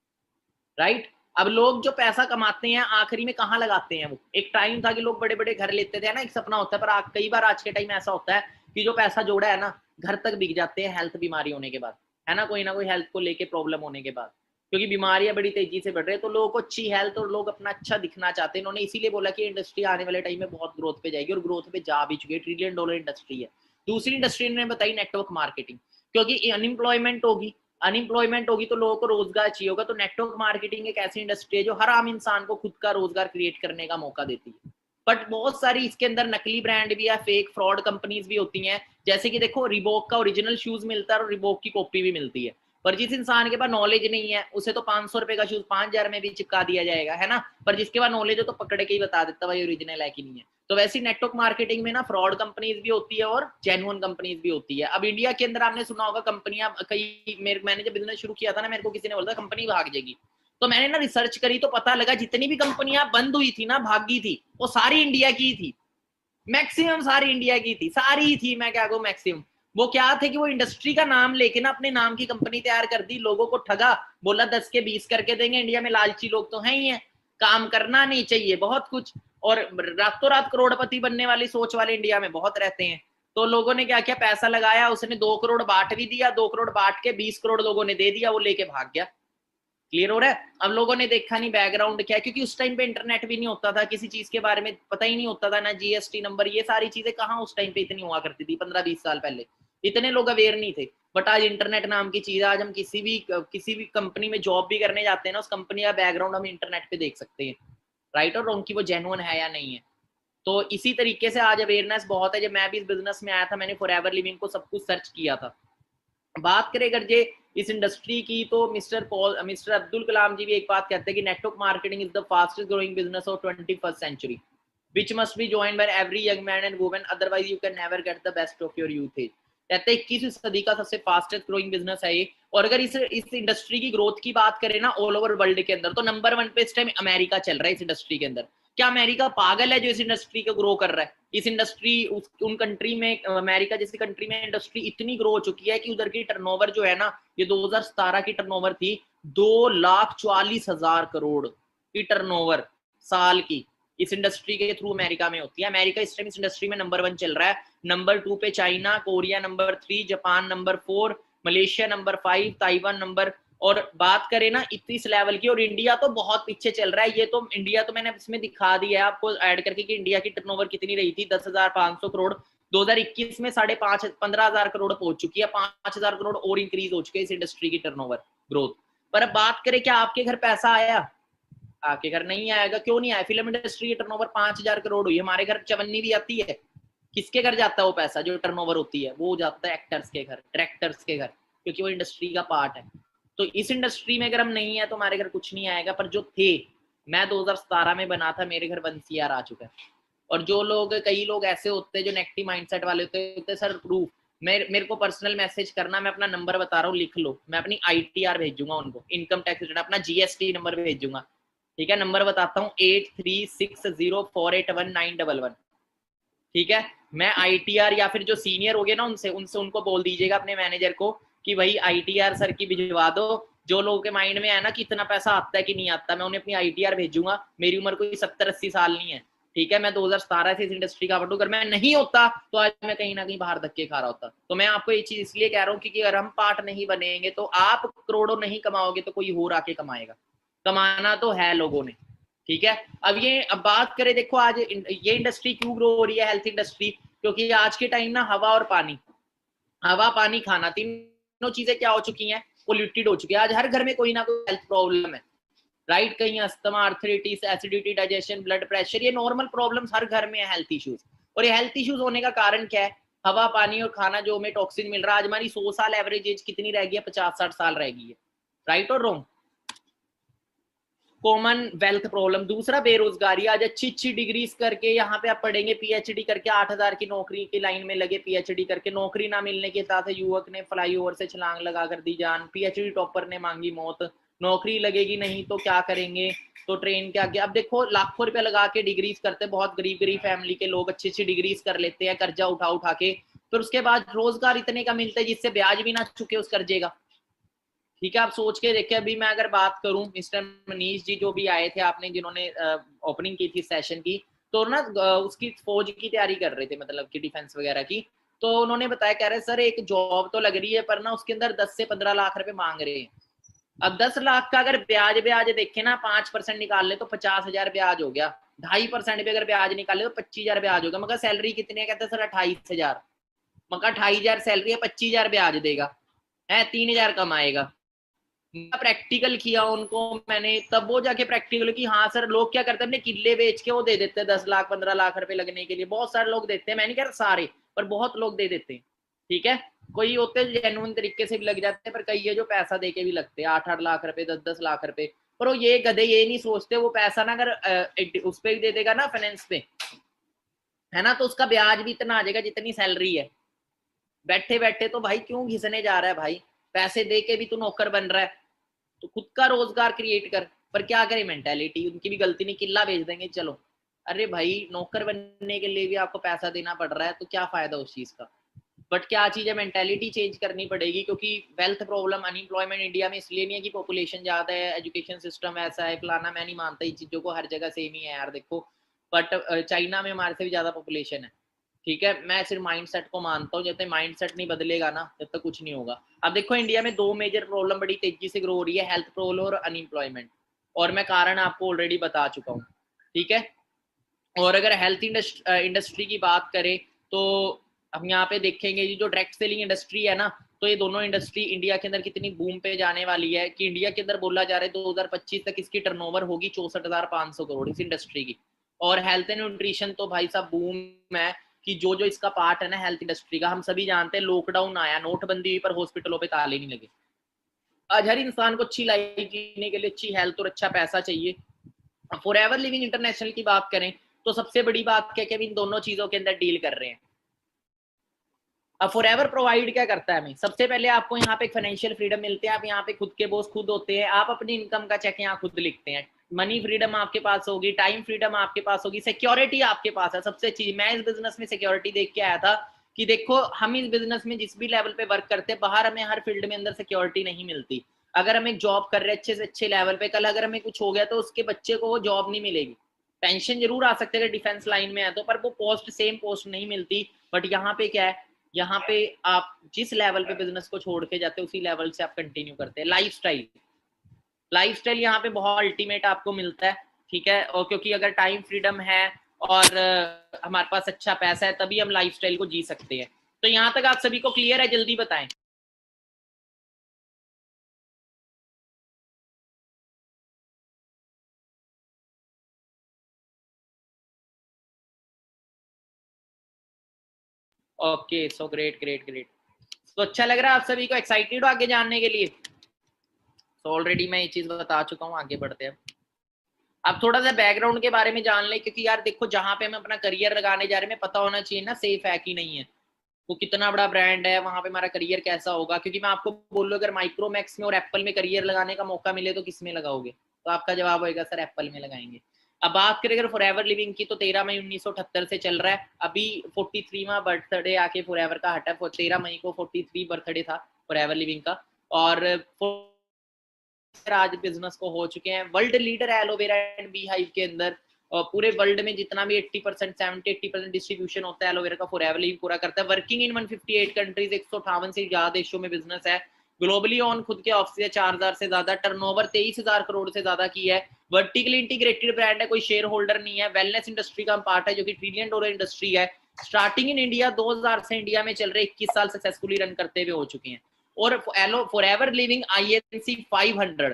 राइट? अब लोग जो पैसा कमाते हैं आखिरी में कहाँ लगाते हैं? वो एक टाइम था कि लोग बड़े बड़े घर लेते थे ना, एक सपना होता है, पर कई बार आज के टाइम ऐसा होता है कि जो पैसा जोड़ा है ना, घर तक बिक जाते हैं हेल्थ बीमारी होने के बाद, है ना कोई हेल्थ को लेके प्रॉब्लम होने के बाद, क्योंकि बीमारियां बड़ी तेजी से बढ़ रही है। तो लोगों को अच्छी हेल्थ और लोग अपना अच्छा दिखना चाहते हैं। इन्होंने इसीलिए बोला कि इंडस्ट्री आने वाले टाइम में बहुत ग्रोथ पे जाएगी, और ग्रोथ पे जा भी चुकी है, $1 ट्रिलियन इंडस्ट्री है। दूसरी इंडस्ट्री ने बताई नेटवर्क मार्केटिंग, क्योंकि अनएम्प्लॉयमेंट होगी तो लोगों को रोजगार चाहिए होगा। तो नेटवर्क मार्केटिंग एक ऐसी इंडस्ट्री है जो हर आम इंसान को खुद का रोजगार क्रिएट करने का मौका देती है। बट बहुत सारी इसके अंदर नकली ब्रांड भी है, फेक फ्रॉड कंपनीज भी होती हैं। जैसे कि देखो रिबॉक का ओरिजिनल शूज मिलता है और रिबॉक की कॉपी भी मिलती है, पर जिस इंसान के पास नॉलेज नहीं है उसे तो 500 रुपए का शूज 5000 में भी चिपका दिया जाएगा, है ना। पर जिसके पास नॉलेज है तो पकड़ के ही बता देता भाई ओरिजिनल है कि नहीं है। तो वैसे नेटवर्क मार्केटिंग में ना फ्रॉड कंपनीज भी होती है और जेन्युइन कंपनीज भी होती है। अब इंडिया के अंदर आपने सुना होगा कंपनियां कई, मैंने जब बिजनेस शुरू किया था ना, मेरे को किसी ने बोला कंपनी भाग जाएगी, तो मैंने ना रिसर्च करी तो पता लगा जितनी भी कंपनियां बंद हुई थी ना, भागी थी, वो सारी इंडिया की थी, मैक्सिमम सारी इंडिया की थी, सारी थी, मैं क्या कहूँ मैक्सिमम। वो क्या थे कि वो इंडस्ट्री का नाम लेके ना अपने नाम की कंपनी तैयार कर दी, लोगों को ठगा, बोला 10 के 20 करके देंगे। इंडिया में लालची लोग तो हैं ही है, काम करना नहीं चाहिए बहुत कुछ, और रातों रात करोड़पति बनने वाली सोच वाले इंडिया में बहुत रहते हैं। तो लोगों ने क्या किया, पैसा लगाया, उसने 2 करोड़ बांट भी दिया, 2 करोड़ बांट के 20 करोड़ लोगों ने दे दिया, वो लेके भाग गया। क्लियर हो रहा है। अब लोगों ने देखा नहीं बैकग्राउंड क्या है, क्योंकि उस टाइम पे इंटरनेट भी नहीं होता था, किसी चीज के बारे में पता ही नहीं होता था, ना जीएसटी नंबर, ये सारी चीजें कहाँ उस टाइम पे इतनी हुआ करती थी, 15-20 साल पहले इतने लोग अवेयर नहीं थे। बट आज इंटरनेट नाम की चीज, आज हम किसी भी कंपनी में जॉब भी करने जाते हैं ना, उस कंपनी का बैकग्राउंड हम इंटरनेट पे देख सकते हैं, राइट और रॉन्ग, की वो जेन्युइन है या नहीं है। तो इसी तरीके से आज अवेयरनेस बहुत है। जब मैं भी इस बिजनेस में आया था, मैंने फॉरएवर लिविंग को सब कुछ सर्च किया था। बात करें अगर जे इस इंडस्ट्री की, तो मिस्टर अब्दुल कलाम जी भी एक बात कहते हैं कि network marketing is the fastest growing business of 21st century which must be joined by every young man and woman, otherwise you can never get the best of your youth age. कहते हैं 21वीं सदी का सबसे fastest growing business है ये। और अगर इस इंडस्ट्री की ग्रोथ की बात करें ना ऑल ओवर वर्ल्ड के अंदर, तो नंबर 1 पे इस टाइम अमेरिका चल रहा है इस इंडस्ट्री के अंदर। क्या अमेरिका पागल है जो इस इंडस्ट्री को ग्रो कर रहा है? इस इंडस्ट्री उन कंट्री में, अमेरिका जैसी कंट्री में इंडस्ट्री इतनी ग्रो हो चुकी है कि उधर की टर्नओवर जो है ना, ये 2017 की टर्नओवर थी 2,40,000 करोड़ की टर्नओवर साल की, इस इंडस्ट्री के थ्रू अमेरिका में होती है। अमेरिका इस टाइम इस इंडस्ट्री में नंबर 1 चल रहा है। नंबर 2 पे China, Korea number 3, Japan number 4, Malaysia number 5, Taiwan number, और बात करें ना इस लेवल की, और इंडिया तो बहुत पीछे चल रहा है। ये तो इंडिया तो मैंने इसमें दिखा दिया है आपको ऐड करके कि इंडिया की टर्नओवर कितनी रही थी, 10,500 करोड़ 2021 में 15,500 करोड़ पहुंच चुकी है, 5,000 करोड़ और इंक्रीज हो चुके हैं इस इंडस्ट्री की टर्नओवर ग्रोथ। पर अब बात करें क्या आपके घर पैसा आया? आपके घर नहीं आएगा। क्यों नहीं आया? फिल्म इंडस्ट्री की टर्नओवर 5,000 करोड़ हुई, हमारे घर चवन्नी भी आती है। किसके घर जाता है वो पैसा जो टर्नओवर होती है? वो जाता है एक्टर्स के घर, डायरेक्टर्स के घर, क्योंकि वो इंडस्ट्री का पार्ट है। तो इस इंडस्ट्री में अगर हम नहीं है तो हमारे घर कुछ नहीं आएगा। पर जो थे, मैं 2017 में बना था, मेरे घर 1 CR आ चुका है। और जो लोग, कई लोग ऐसे होते हैं जो नेगेटिव माइंडसेट वाले होते हैं, सर प्रूफ, मेरे को पर्सनल मैसेज करना, मैं अपना नंबर बता रहा हूँ, लिख लो, मैं अपनी ITR भेजूंगा उनको, इनकम टैक्स रिटर्न, अपना GST नंबर भेजूंगा। ठीक है, नंबर बताता हूँ 8360481911। ठीक है, मैं ITR या फिर जो सीनियर हो गए ना उनसे उनको बोल दीजिएगा अपने मैनेजर को कि भाई ITR सर की भिजवा दो। जो लोगों के माइंड में है ना कि इतना पैसा आता है कि नहीं आता, मैं उन्हें अपनी ITR भेजूंगा। मेरी उम्र कोई 70-80 साल नहीं है, ठीक है, मैं 2017 से इस इंडस्ट्री का पटू, अगर मैं नहीं होता तो आज मैं कहीं ना कहीं बाहर धक्के खा रहा होता। तो मैं आपको ये चीज इसलिए कह रहा हूँ क्योंकि अगर हम पार्ट नहीं बनेंगे तो आप करोड़ों नहीं कमाओगे तो कोई और आके कमाएगा। कमाना तो है लोगों ने, ठीक है। अब बात करें, देखो आज ये इंडस्ट्री क्यों ग्रो हो रही है, हेल्थ इंडस्ट्री, क्योंकि आज के टाइम ना हवा और पानी, हवा पानी खाना, तीनों चीजें क्या हो चुकी हैं, पोल्यूटेड हो चुकी है। आज हर घर में कोई ना कोई हेल्थ प्रॉब्लम है, राइट। कहीं asthma, arthritis, acidity, digestion, blood pressure, ये नॉर्मल प्रॉब्लम्स हर घर में है, हेल्थ इश्यूज। और ये हेल्थ इश्यूज होने का कारण क्या है? हवा पानी और खाना जो हमें टॉक्सिन मिल रहा है। आज हमारी 100 साल एवरेज एज कितनी रह गई है? 50-60 साल रह गई है, राइट और रॉन्ग? Common wealth problem. दूसरा बेरोजगारी। आज अच्छी डिग्रीज करके यहाँ पे आप पढ़ेंगे, PhD करके 8,000 की नौकरी की लाइन में लगे, PhD करके नौकरी ना मिलने के साथ युवक ने फ्लाईओवर से छलांग लगा कर दी जान, PhD टॉपर ने मांगी मौत। नौकरी लगेगी नहीं तो क्या करेंगे, तो ट्रेन के आगे। अब देखो लाखों रुपए लगा के डिग्रीज करते, बहुत गरीब फैमिली के लोग अच्छी डिग्रीज कर लेते हैं कर्जा उठा के, फिर उसके बाद रोजगार इतने का मिलता है जिससे ब्याज भी ना चुके उस कर्जे का। ठीक है, आप सोच के देखिए। अभी मैं अगर बात करूं, मिस्टर मनीष जी जो भी आए थे, आपने जिन्होंने ओपनिंग की थी सेशन की, तो ना उसकी फौज की तैयारी कर रहे थे, मतलब कि डिफेंस वगैरह की। तो उन्होंने बताया, कह रहे सर एक जॉब तो लग रही है पर ना उसके अंदर 10 से 15 लाख रुपए मांग रहे हैं। अब 10 लाख का अगर ब्याज देखे ना, 5% निकाल ले तो 50,000 ब्याज हो गया। 2.5% भी अगर ब्याज निकाले तो 25,000 ब्याज होगा। मगर सैलरी कितनी है? कहते सर 28,000। मगर 28,000 सैलरी है, 25,000 ब्याज देगा, है 3,000 कमाएगा। प्रैक्टिकल किया उनको मैंने, तब वो जाके प्रैक्टिकल की हाँ सर लोग क्या करते हैं अपने किले बेच के वो दे देते हैं 10 लाख 15 लाख रुपए लगने के लिए, बहुत सारे लोग देते हैं, मैं नहीं कह रहा सारे, पर बहुत लोग दे देते हैं, ठीक है। कोई होते हैं जेन्युइन तरीके से भी लग जाते हैं, पर कई है जो पैसा दे के भी लगते हैं 8-8 लाख रुपए 10-10 लाख रुपए, पर वो ये गधे ये नहीं सोचते वो पैसा ना अगर उस पर भी दे देगा ना फाइनेंस पे, है ना, तो उसका ब्याज भी इतना आ जाएगा जितनी सैलरी है, बैठे बैठे तो भाई क्यों घिसने जा रहा है भाई, पैसे दे के भी तू नौकर बन रहा है, तो खुद का रोजगार क्रिएट कर। पर क्या करे मेंटेलिटी, उनकी भी गलती नहीं, किला भेज देंगे चलो, अरे भाई नौकर बनने के लिए भी आपको पैसा देना पड़ रहा है तो क्या फायदा उस चीज का। बट क्या चीज है, मेंटेलिटी चेंज करनी पड़ेगी, क्योंकि वेल्थ प्रॉब्लम अनएम्प्लॉयमेंट इंडिया में इसलिए नहीं है कि पॉपुलेशन ज्यादा है, एजुकेशन सिस्टम ऐसा है फलाना, मैं नहीं मानता इन चीजों को, हर जगह सेम ही है यार देखो, बट चाइना में हमारे से भी ज्यादा पॉपुलेशन है, ठीक है। मैं सिर्फ माइंडसेट को मानता हूँ, जब तक माइंडसेट नहीं बदलेगा ना तब तक कुछ नहीं होगा। अब देखो इंडिया में दो मेजर प्रॉब्लम बड़ी तेजी से ग्रो हो रही है, हेल्थ प्रॉब्लम और अनएम्प्लॉयमेंट, और मैं कारण आपको ऑलरेडी बता चुका हूँ, ठीक है। और अगर हेल्थ इंडस्ट्री की बात करें तो हम यहाँ पे देखेंगे जो डायरेक्ट सेलिंग इंडस्ट्री है ना, तो ये दोनों इंडस्ट्री इंडिया के अंदर कितनी बूम पे जाने वाली है, कि इंडिया के अंदर बोला जा रहा है 2025 तक इसकी टर्नओवर होगी 64,500 करोड़ इस इंडस्ट्री की। और हेल्थ एंड न्यूट्रिशन तो भाई साहब बूम है, कि जो जो इसका पार्ट है ना हेल्थ इंडस्ट्री का, हम सभी जानते हैं लॉकडाउन आया, नोटबंदी हुई, पर हॉस्पिटलों पे ताले नहीं लगे। आज हर इंसान को अच्छी लाइफ जीने के लिए अच्छी हेल्थ और अच्छा पैसा चाहिए। फॉर एवर लिविंग इंटरनेशनल की बात करें तो सबसे बड़ी बात क्या कि हम इन दोनों चीजों के अंदर डील कर रहे हैं। अब फॉर एवर प्रोवाइड क्या करता है हमें, सबसे पहले आपको यहाँ पे फाइनेंशियल फ्रीडम मिलते हैं, आप यहाँ पे खुद के बॉस खुद होते हैं, आप अपनी इनकम का चेक यहाँ खुद लिखते हैं, मनी फ्रीडम आपके पास होगी, टाइम फ्रीडम आपके पास होगी, सिक्योरिटी आपके पास है। सबसे अच्छी मैं इस बिजनेस में सिक्योरिटी देख के आया था कि देखो हम इस बिजनेस में जिस भी लेवल पे वर्क करते हैं, बाहर हमें हर फील्ड में अंदर सिक्योरिटी नहीं मिलती। अगर हम एक जॉब कर रहे हैं अच्छे से अच्छे लेवल पे, कल अगर हमें कुछ हो गया तो उसके बच्चे को वो जॉब नहीं मिलेगी, पेंशन जरूर आ सकते हैं डिफेंस लाइन में है तो, पर वो पोस्ट सेम पोस्ट नहीं मिलती। बट यहाँ पे क्या है, यहाँ पे आप जिस लेवल पे बिजनेस को छोड़ के जाते हैं उसी लेवल से आप कंटिन्यू करते हैं। लाइफस्टाइल यहाँ पे बहुत अल्टीमेट आपको मिलता है, ठीक है। और क्योंकि अगर टाइम फ्रीडम है और हमारे पास अच्छा पैसा है तभी हम लाइफस्टाइल को जी सकते हैं। तो यहाँ तक आप सभी को क्लियर है, जल्दी बताएं। Okay so great great great. तो अच्छा लग रहा है आप सभी को, एक्साइटेड हो आगे जानने के लिए? तो ऑलरेडी मैं ये चीज बता चुका हूँ, आगे बढ़ते हैं। अब थोड़ा सा बैकग्राउंड के बारे में जान ले, क्योंकि यार देखो जहां पे हम अपना करियर लगाने जा रहे हैं पता होना चाहिए ना सेफ है कि नहीं है, वो कितना बड़ा ब्रांड है, वहां पे हमारा करियर कैसा होगा। क्योंकि मैं आपको बोलूँ अगर माइक्रोमैक्स में और एप्पल में करियर लगाने का मौका मिले तो किस में लगाओगे, तो आपका जवाब होगा सर एप्पल में लगाएंगे। अब बात करें अगर फॉरएवर लिविंग की तो 13 मई 1978 से चल रहा है, अभी 43वां बर्थडे आके फॉरएवर का हटा, 13 मई को 43 बर्थडे था फॉरएवर लिविंग का। और आज बिजनेस को हो चुके हैं world leader aloe vera and bee hive के अंदर। पूरे वर्ल्ड में जितना भी 80% 70-80% डिस्ट्रीब्यूशन होता है एलोवेरा का फॉरएवर लिविंग पूरा करता है। वर्किंग इन 158 कंट्रीज, 158 से ज्यादा देशों में बिजनेस है। ग्लोबली ऑन खुद के ऑफिस है 4000 से ज्यादा, टर्नओवर 23,000 करोड़ से ज्यादा की है। वर्टिकली इंटीग्रेटेड ब्रांड है, कोई शेयर होल्डर नहीं है। वेलनेस इंडस्ट्री का पार्ट है जो कि $1 ट्रिलियन इंडस्ट्री है। स्टार्टिंग इन इंडिया 2000 से इंडिया में चल रहे 21 साल सक्सेसफुली रन करते हुए हो चुके हैं। और फॉरएवर लिविंग INC 500,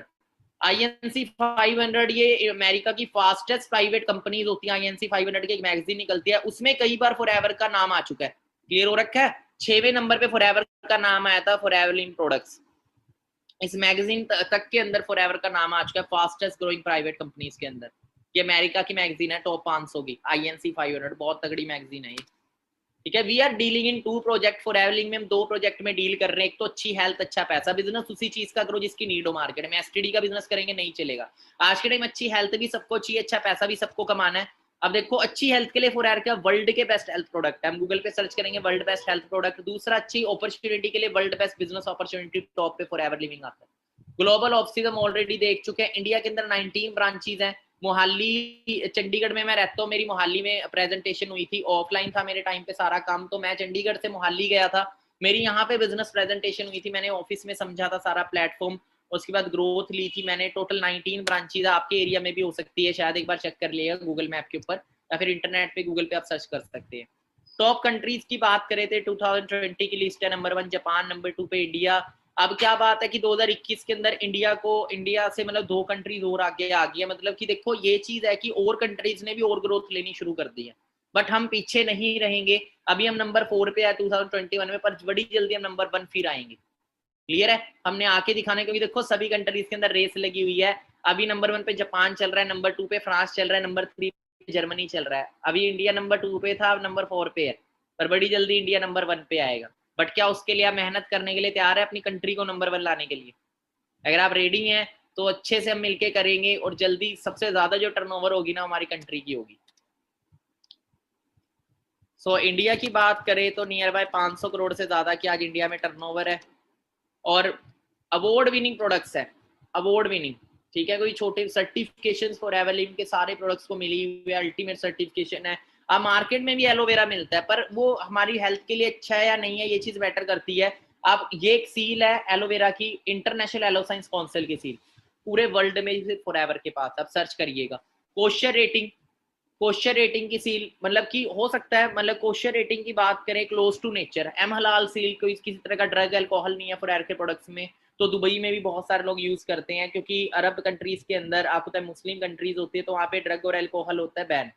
INC 500 ये अमेरिका की फास्टेस्ट प्राइवेट कंपनीज होती है। INC 500 की एक मैगजीन निकलती है, उसमें कई बार फॉरएवर का नाम आ चुका है, क्लियर हो रखा है। 6वें नंबर पे फॉरएवर का नाम आया था, फॉरएवर लिविंग प्रोडक्ट्स इस मैगजीन तक के अंदर फॉरएवर का नाम आ चुका है फास्टेस्ट ग्रोइंग प्राइवेट कंपनीज के अंदर। ये अमेरिका की मैगजीन है टॉप 500 की, INC 500 बहुत तगड़ी मैगजीन है ये, ठीक है। We are dealing in 2 project Forever Living में, हम 2 प्रोजेक्ट में डील कर रहे हैं। एक तो अच्छी हेल्थ अच्छा पैसा, बिजनेस उसी चीज का करो जिसकी नीड हो मार्केट में। STD का बिजनेस करेंगे नहीं चलेगा। आज के टाइम अच्छी हेल्थ भी सबको चाहिए, अच्छा पैसा भी सबको कमाना है। अब देखो अच्छी हेल्थ के लिए फॉरएवर का वर्ल्ड के बेस्ट हेल्थ प्रोडक्ट है, हम गूगल पे सर्च करेंगे वर्ल्ड बेस्ट हेल्थ प्रोडक्ट। दूसरा अच्छी अपॉर्चुनिटी के लिए world best business opportunity top पे फॉरएवर लिविंग आता है। ग्लोबल ऑफिस हम ऑलरेडी देख चुके हैं, इंडिया के अंदर 19 ब्रांचेज हैं। मोहाली चंडीगढ़ में मैं रहता हूँ, मेरी मोहाली में प्रेजेंटेशन हुई थी, ऑफलाइन था मेरे टाइम पे सारा काम, तो मैं चंडीगढ़ से मोहाली गया था, मेरी यहाँ पे बिजनेस प्रेजेंटेशन हुई थी, मैंने ऑफिस में समझा था सारा प्लेटफॉर्म। उसके बाद ग्रोथ ली थी मैंने। टोटल 19 ब्रांचेज आपके एरिया में भी हो सकती है शायद, एक बार चेक कर लिएगा गूगल मैप के ऊपर या फिर इंटरनेट पे गूगल पे आप सर्च कर सकते हैं। टॉप कंट्रीज की बात करें थे 2020 की लिस्ट है, नंबर 1 जापान, नंबर 2 पे इंडिया, अब क्या बात है कि 2021 के अंदर इंडिया से मतलब 2 कंट्रीज और आगे आ गई है, मतलब कि देखो ये चीज है कि और कंट्रीज ने भी और ग्रोथ लेनी शुरू कर दी है, बट हम पीछे नहीं रहेंगे। अभी हम नंबर 4 पे है 2021 में, पर बड़ी जल्दी हम नंबर 1 फिर आएंगे। क्लियर है, हमने आके दिखाने को भी देखो सभी कंट्रीज के अंदर रेस लगी हुई है। अभी नंबर 1 पे जापान चल रहा है, नंबर 2 पे फ्रांस चल रहा है, नंबर 3 पे जर्मनी चल रहा है। अभी इंडिया नंबर 2 पे था, अब नंबर 4 पे है, पर बड़ी जल्दी इंडिया नंबर 1 पे आएगा। बट क्या उसके लिए आप मेहनत करने के लिए तैयार है अपनी कंट्री को नंबर 1 लाने के लिए? अगर आप रेडी हैं तो अच्छे से हम मिलके करेंगे, और जल्दी सबसे ज्यादा जो टर्नओवर होगी ना हमारी कंट्री की होगी। सो इंडिया की बात करें तो नियर बाय 500 करोड़ से ज्यादा की आज इंडिया में टर्नओवर है, और अवार्ड विनिंग प्रोडक्ट्स है, अवार्ड विनिंग, ठीक है। कोई छोटे सर्टिफिकेशन फॉर एवरलिव के सारे प्रोडक्ट्स को मिली हुई है, अल्टीमेट सर्टिफिकेशन है। अब मार्केट में भी एलोवेरा मिलता है, पर वो हमारी हेल्थ के लिए अच्छा है या नहीं है ये चीज मैटर करती है। अब ये एक सील है एलोवेरा की, इंटरनेशनल एलो साइंस काउंसिल की सील, पूरे वर्ल्ड में सिर्फ फॉरएवर के पास, आप सर्च करिएगा। कोशर रेटिंग, कोशर रेटिंग की सील, मतलब कि हो सकता है, मतलब कोशर रेटिंग की बात करें क्लोज टू नेचर, एम हलाल सील, कोई किसी तरह का ड्रग अल्कोहल नहीं है फॉरएवर के प्रोडक्ट्स में। तो दुबई में भी बहुत सारे लोग यूज करते हैं, क्योंकि अरब कंट्रीज के अंदर आपको पता है मुस्लिम कंट्रीज होती है, तो वहाँ पे ड्रग और अल्कोहल होता है बैन।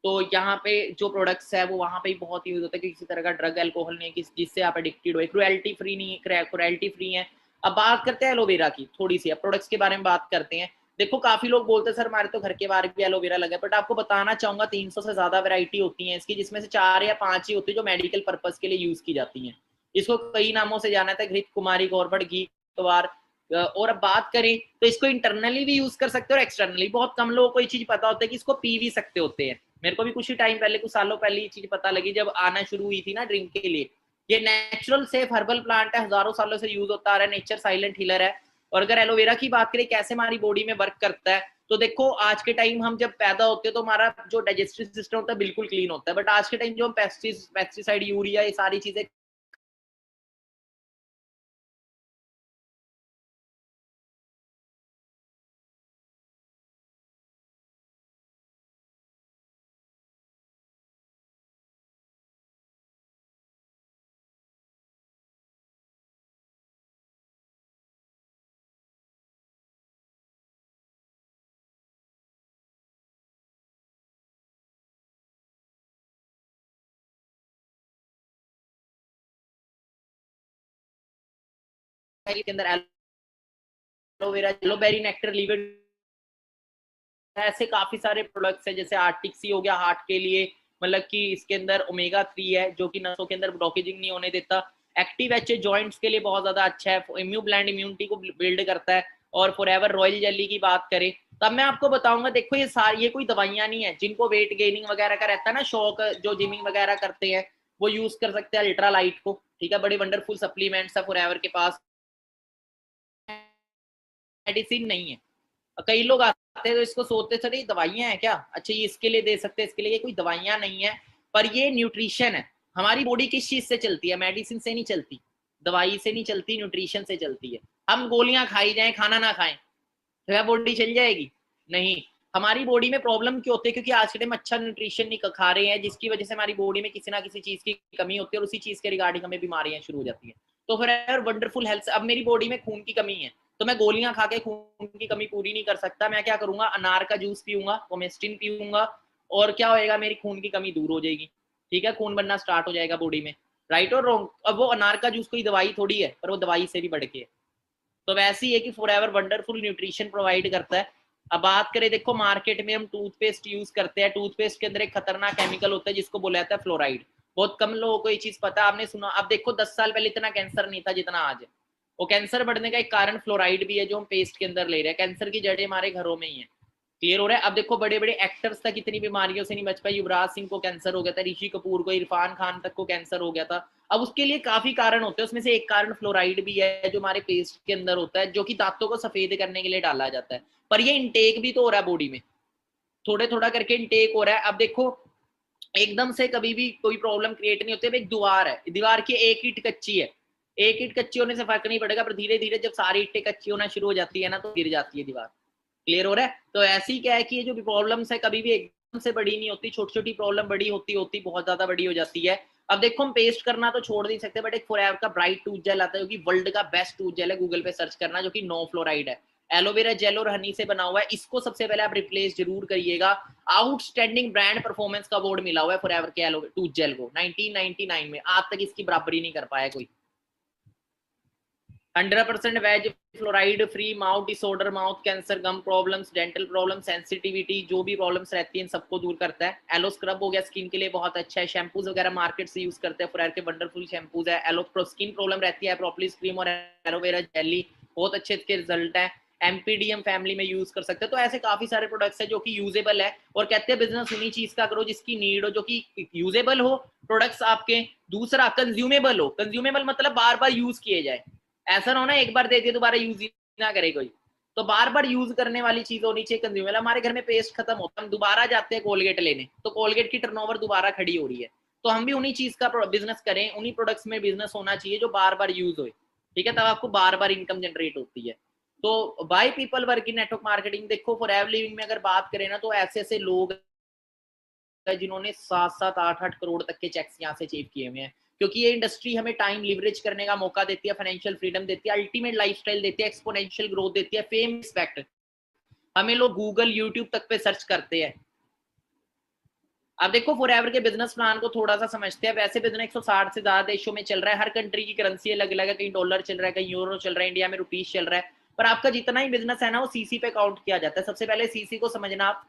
तो यहाँ पे जो प्रोडक्ट्स है वो वहाँ पे बहुत यूज होता है, कि किसी तरह का ड्रग अल्कोहल नहीं है जिससे आप एडिक्टेड हो, क्रुएल्टी फ्री नहीं है, क्रुएल्टी फ्री है। अब बात करते हैं एलोवेरा की थोड़ी सी, अब प्रोडक्ट्स के बारे में बात करते हैं। देखो काफी लोग बोलते हैं सर हमारे तो घर के बाहर भी एलोवेरा लगा है, बट आपको बताना चाहूंगा 300 से ज्यादा वैरायटी होती है इसकी, जिसमें से 4 या 5 ही होती है जो मेडिकल पर्पज के लिए यूज की जाती है। इसको कई नामों से जाना था, घृत कुमारी, गौरबड़ घी, कवार। और अब बात करें तो इसको इंटरनली भी यूज कर सकते हो और एक्सटर्नली। बहुत कम लोगों को ये चीज पता होता है कि इसको पी भी सकते होते हैं। मेरे को भी कुछ ही टाइम पहले, कुछ सालों पहले ये चीज पता लगी जब आना शुरू हुई थी ना ड्रिंक के लिए। ये नेचुरल सेफ हर्बल प्लांट है, हजारों सालों से यूज होता आ रहा है, नेचर साइलेंट हीलर है। और अगर एलोवेरा की बात करें कैसे हमारी बॉडी में वर्क करता है, तो देखो आज के टाइम हम जब पैदा होते हैं तो हमारा जो डाइजेस्टिव सिस्टम होता है बिल्कुल क्लीन होता है, बट आज के टाइम जो हम पेस्टिसाइड, यूरिया, ये सारी चीजें के अंदर एलोवेरा, एलोबेरी नेक्टर, लीवर, ऐसे काफी सारे प्रोडक्ट्स हैं। जैसे आर्टिक्सी हो गया हार्ट के लिए, मतलब कि इसके अंदर ओमेगा 3 है जो कि नसों के अंदर ब्लॉकेजिंग नहीं होने देता। एक्टिव एच जॉइंट्स के लिए बहुत ज्यादा अच्छा है, इम्यू ब्लैंड इम्यूनिटी को बिल्ड करता है। और फॉरएवर रॉयल जेली की बात करें तब मैं आपको बताऊंगा, देखो ये सारी, ये कोई दवाइयां नहीं है। जिनको वेट गेनिंग वगैरह का रहता है ना शौक, जो जिमिंग वगैरह करते हैं वो यूज कर सकते हैं अल्ट्रा लाइट को, ठीक है। बड़े वंडरफुल सप्लीमेंट्स है फॉरएवर के पास, मेडिसिन नहीं है। कई लोग आते हैं तो इसको सोचते सर ये दवाइयां हैं क्या, अच्छा ये इसके लिए दे सकते हैं, इसके लिए, ये कोई दवाइयां नहीं है, पर ये न्यूट्रिशन है। हमारी बॉडी किस चीज से चलती है? मेडिसिन से नहीं चलती, दवाई से नहीं चलती, न्यूट्रिशन से चलती है। हम गोलियां खाई जाएं, खाना ना खाएं, तो क्या बॉडी चल जाएगी? नहीं। हमारी बॉडी में प्रॉब्लम क्यों होती है? क्योंकि आज के टाइम अच्छा न्यूट्रिशन नहीं खा रहे हैं, जिसकी वजह से हमारी बॉडी में किसी ना किसी चीज की कमी होती है, और उसी चीज के रिगार्डिंग हमें बीमारियां शुरू हो जाती है। तो फिर वंडरफुल हेल्थ, अब मेरी बॉडी में खून की कमी है, तो मैं गोलियां खा के खून की कमी पूरी नहीं कर सकता। मैं क्या करूंगा, अनार का जूस पीऊंगा, कोमेस्टिन पीऊंगा, और क्या होएगा, मेरी खून की कमी दूर हो जाएगी, ठीक है, खून बनना स्टार्ट हो जाएगा बॉडी में। राइट और रॉन्ग? अब वो अनार का जूस कोई दवाई थोड़ी है, पर वो दवाई से भी बढ़ के है। तो वैसे ही है कि फॉरएवर वंडरफुल न्यूट्रिशन प्रोवाइड करता है। अब बात करें, देखो मार्केट में हम टूथपेस्ट यूज करते हैं, टूथपेस्ट के अंदर एक खतरनाक केमिकल होता है जिसको बोला जाता है फ्लोराइड। बहुत कम लोगों को ये चीज पता, आपने सुना। अब देखो 10 साल पहले इतना कैंसर नहीं था जितना आज है। वो कैंसर बढ़ने का एक कारण फ्लोराइड भी है जो हम पेस्ट के अंदर ले रहे हैं। कैंसर की जड़ें हमारे घरों में ही है। क्लियर हो रहा है? अब देखो बड़े बड़े एक्टर्स तक इतनी बीमारियों से नहीं बच पाए। युवराज सिंह को कैंसर हो गया था, ऋषि कपूर को, इरफान खान तक को कैंसर हो गया था। अब उसके लिए काफी कारण होते हैं, उसमें से एक कारण फ्लोराइड भी है जो हमारे पेस्ट के अंदर होता है, जो कि दांतों को सफेद करने के लिए डाला जाता है। पर ये इंटेक भी तो हो रहा है बॉडी में, थोड़े थोड़ा करके इंटेक हो रहा है। अब देखो एकदम से कभी भी कोई प्रॉब्लम क्रिएट नहीं होती। एक दीवार है, दीवार की एक ईंट कच्ची है, एक ईंट कच्ची होने से फर्क नहीं पड़ेगा, पर धीरे धीरे जब सारी ईंटें कच्ची होना शुरू हो जाती है ना, तो गिर जाती है दीवार। क्लियर हो रहा है? तो ऐसी क्या है कि ये जो भी प्रॉब्लम्स है कभी भी एकदम से बड़ी नहीं होती, छोटी छोटी प्रॉब्लम बड़ी होती होती बहुत ज्यादा बड़ी हो जाती है। अब देखो हम पेस्ट करना तो छोड़ नहीं सकते, बट एक फॉरएवर का ब्राइट टूथ जेल आता है जो कि वर्ल्ड का बेस्ट टूथ जेल है, गूगल पे सर्च करना, जो कि नो फ्लोराइड है, एलोवेरा जेल और हनी से बना हुआ है। इसको सबसे पहले आप रिप्लेस जरूर करिएगा। आउटस्टैंडिंग ब्रांड परफॉर्मेंस का अवार्ड मिला हुआ है फॉरएवर के एलोवेरा टूथ जेल को 1999 में, आज तक इसकी बराबरी नहीं कर पाया कोई। 100% veg, fluoride free, mouth disorder, mouth cancer, gum problems, dental problem, sensitivity, जो भी प्रॉब्लम्स रहती हैं सबको दूर करता है। एलो स्क्रब हो गया, स्किन के लिए बहुत अच्छा है। शैम्पूज वगैरह मार्केट से यूज करते हैं फॉरएवर के, वंडरफुल शैम्पूज है। एलो प्रो स्किन प्रॉब्लम रहती है, प्रोपोलिस क्रीम और एलोवेरा जेली बहुत अच्छे इसके रिजल्ट है। एमपीडीएम फैमिली में यूज कर सकते हैं। तो ऐसे काफी सारे प्रोडक्ट्स है जो कि यूजेबल है, और कहते हैं बिजनेस उन्हीं चीज का करो जिसकी नीड हो, जो कि यूजेबल हो प्रोडक्ट्स आपके। दूसरा कंज्यूमेबल हो, कंज्यूमेबल मतलब बार बार यूज किए जाए, ऐसा ना हो ना एक बार दे दिए दोबारा यूज ही ना करे कोई, तो बार बार यूज करने वाली चीज होनी चाहिए कंज्यूमेबल। हमारे घर में पेस्ट खत्म होता है, हम दोबारा जाते हैं कोलगेट लेने, तो कोलगेट की टर्नओवर दोबारा खड़ी हो रही है। तो हम भी उन्हीं चीज का बिजनेस करें, उन्हीं प्रोडक्ट्स में बिजनेस होना चाहिए जो बार बार यूज हो, ठीक है, तब आपको बार बार इनकम जनरेट होती है। तो by people work in network marketing, देखो फॉरएवर लिविंग में अगर बात करें ना, तो ऐसे ऐसे लोग जिन्होंने 7-8 करोड़ तक के चेक्स यहाँ से अचीव किए हुए हैं, क्योंकि ये इंडस्ट्री हमें टाइम लिवरेज करने का मौका देती है, फाइनेंशियल फ्रीडम देती है, अल्टीमेट लाइफस्टाइल देती है, एक्सपोनेंशियल ग्रोथ देती है, फेम रिस्पेक्ट। हमें लोग गूगल यूट्यूब तक पे सर्च करते हैं। अब देखो फॉरएवर के बिजनेस प्लान को थोड़ा सा समझते हैं। वैसे बिजनेस 160 से ज्यादा देशों में चल रहा है, हर कंट्री की करेंसी अलग अलग है, कहीं डॉलर चल रहा है, कहीं यूरो चल रहा है, इंडिया में रुपीज चल रहा है, पर आपका जितना ही बिजनेस है ना वो सीसी पे काउंट किया जाता है। सबसे पहले सीसी को समझना आप,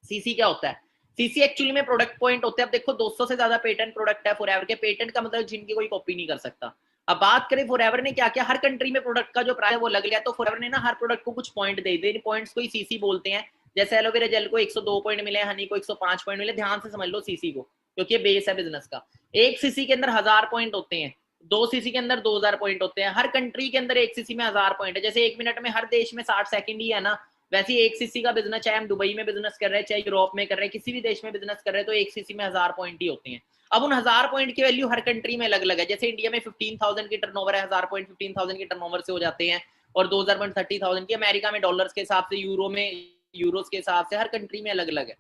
सीसी क्या होता है। सीसी एक्चुअली में प्रोडक्ट पॉइंट होते हैं। अब देखो 200 से ज्यादा पेटेंट प्रोडक्ट है फॉरएवर के, पेटेंट का मतलब जिनकी कोई कॉपी नहीं कर सकता। अब बात करें फॉरएवर ने क्या किया, हर कंट्री में प्रोडक्ट का जो प्राइस है वो लग लिया, तो फॉरएवर ने ना हर प्रोडक्ट को कुछ पॉइंट दे दिए, पॉइंट्स को ही सीसी बोलते हैं। जैसे एलोवेरा जेल को 102 पॉइंट मिले, हनी को 105 पॉइंट मिले, ध्यान से समझ लो सीसी को, क्योंकि ये बेस है बिजनेस का। एक सीसी के अंदर 1000 पॉइंट होते हैं, 2 सीसी के अंदर 2000 पॉइंट होते हैं, हर कंट्री के अंदर एक सीसी में 1000 पॉइंट है। जैसे 1 मिनट में हर देश में 60 सेकंड ही है ना, वैसे एक सीसी का बिजनेस, चाहे हम दुबई में बिजनेस कर रहे हैं, चाहे यूरोप में कर रहे हैं, किसी भी देश में बिजनेस कर रहे हैं, तो एक सीसी में 1000 पॉइंट ही होते हैं। अब उन 1000 पॉइंट की वैल्यू हर कंट्री में अलग अलग है। जैसे इंडिया में 15,000 की टर्नओवर है, 1000 पॉइंट 15,000 की टर्नओवर से हो जाते हैं, और 2000 पॉइंट 30,000 की। अमेरिका में डॉलर्स के हिसाब से, यूरो में यूरोस के हिसाब से, हर कंट्री में अलग अलग है।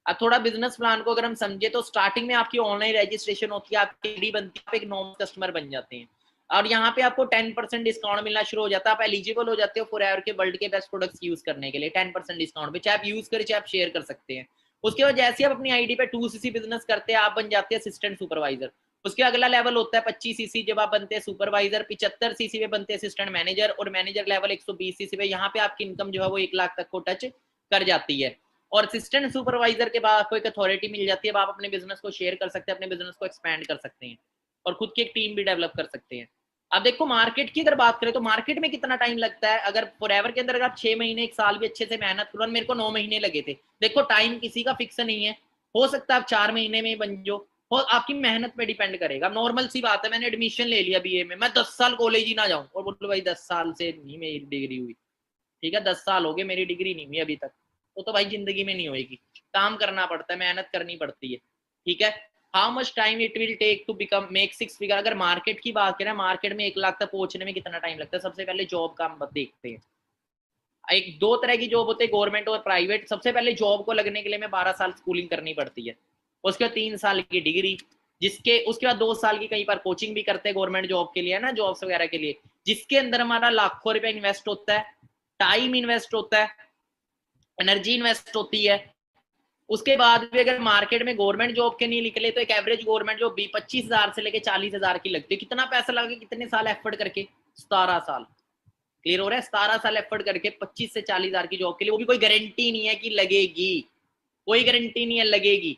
अब थोड़ा बिजनेस प्लान को अगर हम समझे, तो स्टार्टिंग में आपकी ऑनलाइन रजिस्ट्रेशन होती है, आपकी आईडी बनती है, आप एक नॉर्मल कस्टमर बन जाते हैं, और यहाँ पे आपको 10% डिस्काउंट मिलना शुरू हो जाता है। आप एलिजिबल हो जाते हो फॉरएवर के वर्ल्ड के बेस्ट प्रोडक्ट्स यूज करने के लिए 10% डिस्काउंट पे, चाहे आप यूज करें चाहे आप शेयर कर सकते हैं। उसके बाद जैसे आप अपनी आईडी पे 2cc बिजनेस करते हैं, आप बन जाते हैं असिस्टेंट सुपरवाइजर। उसके अगला लेवल होता है 25cc, जब आप बनते हैं सुपरवाइजर। 75cc पे बनते हैं असिस्टेंट मैनेजर, और मैनेजर लेवल 120cc पे, यहाँ पे आपकी इनकम जो है वो 1 लाख तक को टच कर जाती है। और असिस्टेंट सुपरवाइजर के बाद आपको एक अथॉरिटी मिल जाती है, अब आप अपने बिजनेस को शेयर कर सकते हैं, अपने बिजनेस को एक्सपैंड कर सकते हैं, और खुद की एक टीम भी डेवलप कर सकते हैं। अब देखो मार्केट की अगर बात करें, तो मार्केट में कितना टाइम लगता है। अगर फॉरएवर के अंदर अगर आप 6 महीने 1 साल भी अच्छे से मेहनत करो, मेरे को 9 महीने लगे थे। देखो टाइम किसी का फिक्स नहीं है, हो सकता है आप 4 महीने में बन जाओ, और आपकी मेहनत पे डिपेंड करेगा। नॉर्मल सी बात है, मैंने एडमिशन ले लिया बीए में, मैं 10 साल कॉलेज ही ना जाऊं और बोलो भाई 10 साल से नहीं मेरी डिग्री हुई, ठीक है 10 साल हो गए मेरी डिग्री नहीं हुई अभी तक, तो भाई जिंदगी में नहीं होगी। काम करना पड़ता है, मेहनत करनी पड़ती है, ठीक है। How much time it will take to become make 6 figure. अगर मार्केट की बात करें, मार्केट में 1 लाख तक पहुंचने में कितना टाइम लगता है। सबसे पहले जॉब का हम देखते हैं। एक 2 तरह की जॉब होती है, गवर्नमेंट और प्राइवेट। सबसे पहले जॉब को लगने के लिए हमें 12 साल स्कूलिंग करनी पड़ती है, उसके बाद 3 साल की डिग्री, जिसके उसके बाद 2 साल की कहीं पर कोचिंग भी करते हैं गवर्नमेंट जॉब के लिए ना, जॉब्स वगैरह के लिए, जिसके अंदर हमारा लाखों रुपए इन्वेस्ट होता है, टाइम इन्वेस्ट होता है, एनर्जी इन्वेस्ट होती है। उसके बाद भी अगर मार्केट में गवर्नमेंट जॉब के नहीं निकले, तो एक एवरेज गवर्नमेंट जॉब 25,000 से लेके 40,000 की लगती है। कितना पैसा लगे, कितने साल एफर्ट करके, 17 साल। क्लियर हो रहा है, 17 साल एफर्ट करके 25 से 40,000 की जॉब के लिए, वो भी कोई गारंटी नहीं है कि लगेगी, कोई गारंटी नहीं है लगेगी।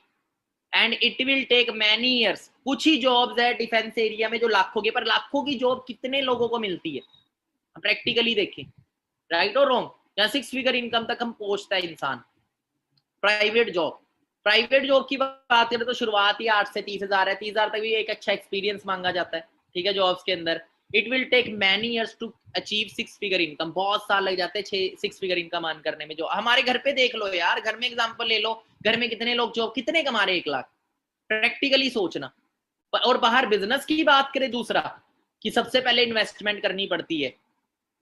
And it will take many years. कुछ ही जॉब्स है डिफेंस एरिया में जो लाखों की, पर लाखों की जॉब कितने लोगों को मिलती है, प्रैक्टिकली देखें, राइट और रॉन्ग। या 6 फिगर इनकम तक हम पहुंचता है इंसान। प्राइवेट जॉब की बात करें तो शुरुआत ही 8 से 30,000 है, 30,000 तक भी एक अच्छा एक्सपीरियंस मांगा जाता है, ठीक है, जॉब्स के अंदर। It will take many years to achieve 6 figure income. बहुत साल लग जाते हैं 6 फिगर इनकम अर्न करने में। जो हमारे घर पे देख लो यार, घर में एग्जांपल ले लो, घर में कितने लोग जॉब कितने कमा रहे हैं, 1 लाख, प्रैक्टिकली सोचना। और बाहर बिजनेस की बात करें, दूसरा कि सबसे पहले इन्वेस्टमेंट करनी पड़ती है,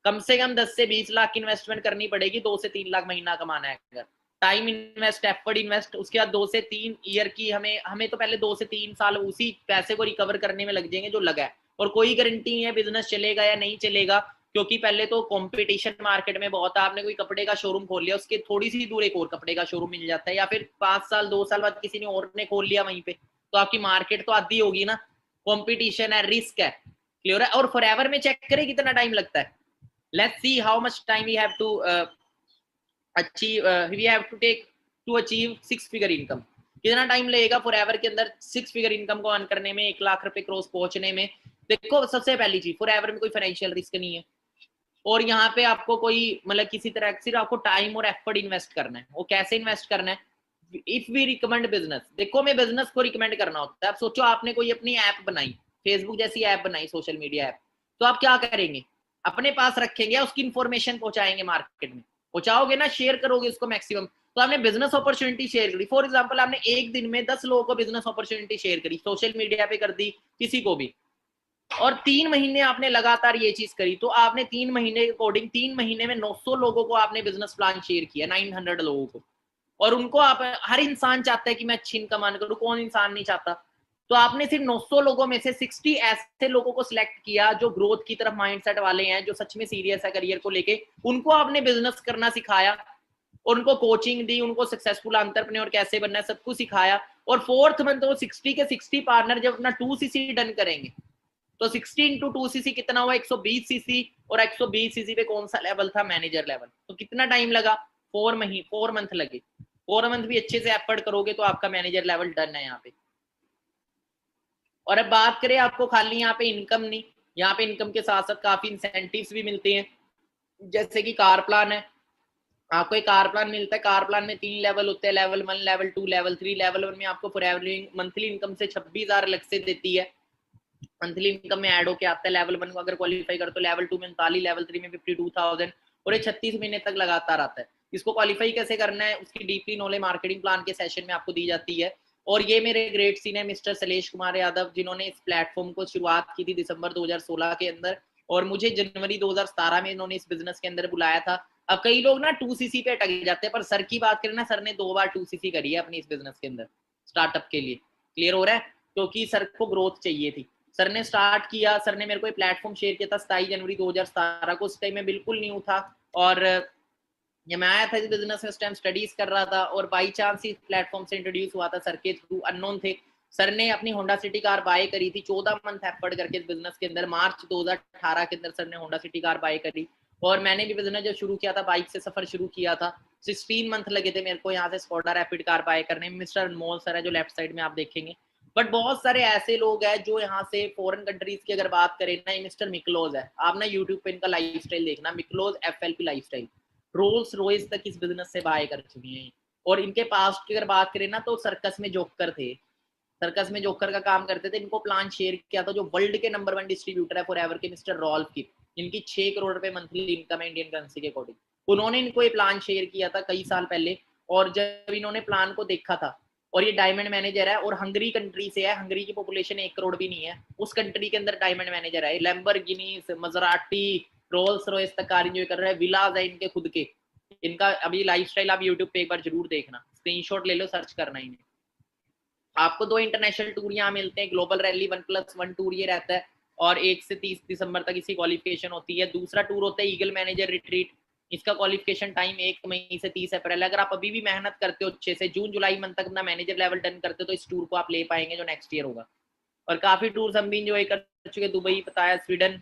कम से कम 10 से 20 लाख की इन्वेस्टमेंट करनी पड़ेगी, 2 से 3 लाख महीना कमाना है अगर, टाइम इन्वेस्ट, एफर्ट इन्वेस्ट, उसके बाद 2 से 3 ईयर की हमें तो पहले 2 से 3 साल उसी पैसे को रिकवर करने में लग जाएंगे जो लगा है, और कोई गारंटी नहीं है बिजनेस चलेगा या नहीं चलेगा, क्योंकि पहले तो कंपटीशन मार्केट में बहुत है। आपने कोई कपड़े का शोरूम खोल लिया, उसके थोड़ी सी दूर एक और कपड़े का शोरूम मिल जाता है, या फिर 5 साल 2 साल बाद किसी ने और ने खोल लिया वहीं पे, तो आपकी मार्केट तो आधी होगी ना। कंपटीशन है, रिस्क है, क्लियर है। और फॉरएवर में चेक करें कितना टाइम लगता है। Let's see how much time we have to achieve, we have to take to achieve 6 figure income. कितना टाइम लगेगा फॉरएवर के अंदर 6 फिगर इनकम को अर्न करने में, 1 लाख रुपए क्रॉस पहुंचने में। देखो सबसे पहली चीज, फॉरएवर में कोई फाइनेंशियल रिस्क नहीं है, और यहाँ पे आपको कोई मतलब किसी तरह सिर्फ आपको टाइम और एफर्ट इन्वेस्ट करना है। वो कैसे इन्वेस्ट करना है? इफ वी रिकमेंड बिजनेस, देखो मैं बिजनेस को रिकमेंड करना होता है। आप सोचो आपने कोई अपनी ऐप बनाई, फेसबुक जैसी ऐप बनाई, सोशल मीडिया ऐप, तो आप क्या करेंगे? अपने पास रखेंगे, उसकी इंफॉर्मेशन पहुंचाएंगे मार्केट में, पहुंचाओगे ना, शेयर करोगे उसको मैक्सिमम। तो आपने बिजनेस अपॉर्चुनिटी शेयर करी, फॉर एग्जाम्पल आपने एक दिन में 10 लोगों को बिजनेस अपॉर्चुनिटी शेयर करी, सोशल मीडिया पे कर दी किसी को भी, और 3 महीने आपने लगातार ये चीज करी, तो आपने 3 महीने के अकॉर्डिंग 3 महीने में 900 लोगों को आपने बिजनेस प्लान शेयर किया, 900 लोगों को। और उनको आप, हर इंसान चाहता है कि मैं अच्छी इनकम अर्न करूं, कौन इंसान नहीं चाहता? तो आपने सिर्फ 900 लोगों में से 60 ऐसे लोगों को सिलेक्ट किया जो ग्रोथ की तरफ माइंडसेट वाले हैं, जो सच में सीरियस है करियर को लेके, उनको आपने बिजनेस करना सिखाया, और उनको कोचिंग दी, उनको सक्सेसफुल एंटरप्रेन्योर कैसे बनना है सब कुछ सिखाया। और 4th मंथ वो 60 के 60 पार्टनर जब अपना 2cc डन करेंगे, तो 16 इंटू 2cc कितना हुआ? 120cc। और 120cc पे कौन सा लेवल था? Manager level. तो कितना टाइम लगा? 4 मंथ लगे। 4 मंथ भी अच्छे से एफर्ट करोगे तो आपका मैनेजर लेवल डन है यहाँ पे। और अब बात करें आपको खाली यहाँ पे इनकम नहीं, यहाँ पे इनकम के साथ साथ काफी इंसेंटिव्स भी मिलते हैं, जैसे कि कार प्लान है। आपको एक कार प्लान मिलता है, कार प्लान में 3 लेवल होते हैं, लेवल 1, लेवल 2, लेवल 3। लेवल 1 में आपको फॉरएवर मंथली इनकम से 26,000 अलग से देती है, मंथली इनकम में ऐड होके आता है। लेवल 1 को अगर क्वालिफाई कर तो लेवल 2 में 39, लेवल 3 में 52,000, और ये 36 महीने तक लगातार आता है। इसको क्वालिफाई कैसे करना है, उसकी डीपली नॉलेज मार्केटिंग प्लान के सेशन में आपको दी जाती है। और ये मेरे great senior mister Shailesh Kumar Yadav, जिन्होंने इस प्लेटफॉर्म को शुरुआत की थी दिसंबर 2016 के अंदर, और मुझे जनवरी 2017 में इन्होंने इस बिजनेस के अंदर बुलाया था। अब कई लोग ना 2cc पे अटक जाते हैं, पर सर की बात करें ना, सर ने 2 बार 2cc करी है अपनी इस बिजनेस के अंदर स्टार्टअप के लिए। क्लियर हो रहा है? क्योंकि सर को ग्रोथ चाहिए थी। सर ने स्टार्ट किया, सर ने मेरे को प्लेटफॉर्म शेयर किया था 27 जनवरी 2017 को। उस टाइम में बिल्कुल न्यू था, और जब मैं आया था इस बिजनेस में उस टाइम स्टडीज कर रहा था, और बाई चांस ही प्लेटफॉर्म से इंट्रोड्यूस हुआ था सर के थ्रू, अननोन थे। सर ने अपनी होंडा सिटी कार बाय करी थी 14 मंथ एफर्ट करके इस बिजनेस के अंदर। मार्च 2018 के अंदर सर ने होंडा सिटी कार बाय करी, और मैंने भी बिजनेस जब शुरू किया था, बाइक से सफर शुरू किया था, 16 मंथ लगे थे मेरे को यहाँ से स्कोडा रैपिड कार बाय करने में। मिस्टर अनमोल सर है जो लेफ्ट साइड में आप देखेंगे। बट बहुत सारे ऐसे लोग हैं जो यहाँ से फॉरेन कंट्रीज की अगर बात करें ना, मिस्टर मिकलोज है, आप ना यूट्यूब पे इनका लाइफस्टाइल देखना, मिकलोज FLP लाइफस्टाइल, रोल्स रॉयस तक इस बिजनेस से बाय कर चुकी हैं। और इनके पास्ट की अगर बात करें ना, तो सर्कस में जोकर थे, सर्कस में जोकर का काम करते थे। इनको प्लान शेयर किया था जो वर्ल्ड के नंबर 1 डिस्ट्रीब्यूटर है फॉरएवर के, मिस्टर रॉल्फ की। इनकी 6 करोड़ रुपए मंथली इनकम है इंडियन करेंसी के अकॉर्डिंग। उन्होंने इनको ये प्लान शेयर किया था कई साल पहले, और जब इन्होंने प्लान को देखा था, और ये डायमंड मैनेजर है, और हंगरी कंट्री से है, हंगरी की पॉपुलेशन 1 करोड़ भी नहीं है, उस कंट्री के अंदर डायमंड मैनेजर है। लैम्बोर्गिनी, मजराटी, रोल्स रॉयस तक कार एंजॉय कर रहे हैं, विलाज है इनके खुद के। इनका अभी लाइफस्टाइल आप यूट्यूब पे एक बार जरूर देखना, स्क्रीनशॉट ले लो, सर्च करना इन्हें। आपको 2 इंटरनेशनल टूर यहाँ मिलते हैं, ग्लोबल रैली 1+1 टूर ये रहता है, और 1 से 30 दिसंबर तक इसकी क्वालिफिकेशन होती है। दूसरा टूर होता है ईगल मैनेजर रिट्रीट, इसका क्वालिफिकेशन टाइम 1 मई से 30 अप्रैल। अगर आप अभी भी मेहनत करते हो अच्छे से, जून जुलाई मंथ तक अपना मैनेजर लेवल डन करते हो, तो इस टूर को आप ले पाएंगे जो नेक्स्ट ईयर होगा। और काफी टूर्स हम भी इंजॉय कर चुके, दुबई बताया, स्वीडन,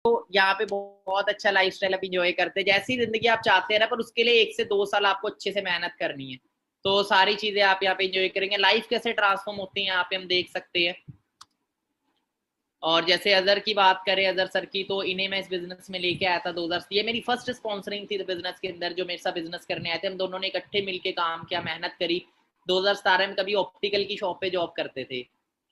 तो यहाँ पे बहुत अच्छा लाइफस्टाइल आप इंजॉय करते हैं, जैसी जिंदगी आप चाहते हैं ना, पर उसके लिए 1 से 2 साल आपको अच्छे से मेहनत करनी है। तो सारी चीजें आप यहाँ पे इंजॉय करेंगे। लाइफ कैसे ट्रांसफॉर्म होती है यहाँ पे हम देख सकते हैं। और जैसे अजहर की बात करें, अजहर सर की, तो इन्हें मैं इस बिजनेस में लेके आया था 2000, ये मेरी फर्स्ट स्पॉन्सरिंग थी बिजनेस के अंदर, जो मेरे साथ बिजनेस करने आए थे। हम दोनों ने इकट्ठे मिलके काम किया, मेहनत करी। 2017 में कभी ऑप्टिकल की शॉप पे जॉब करते थे,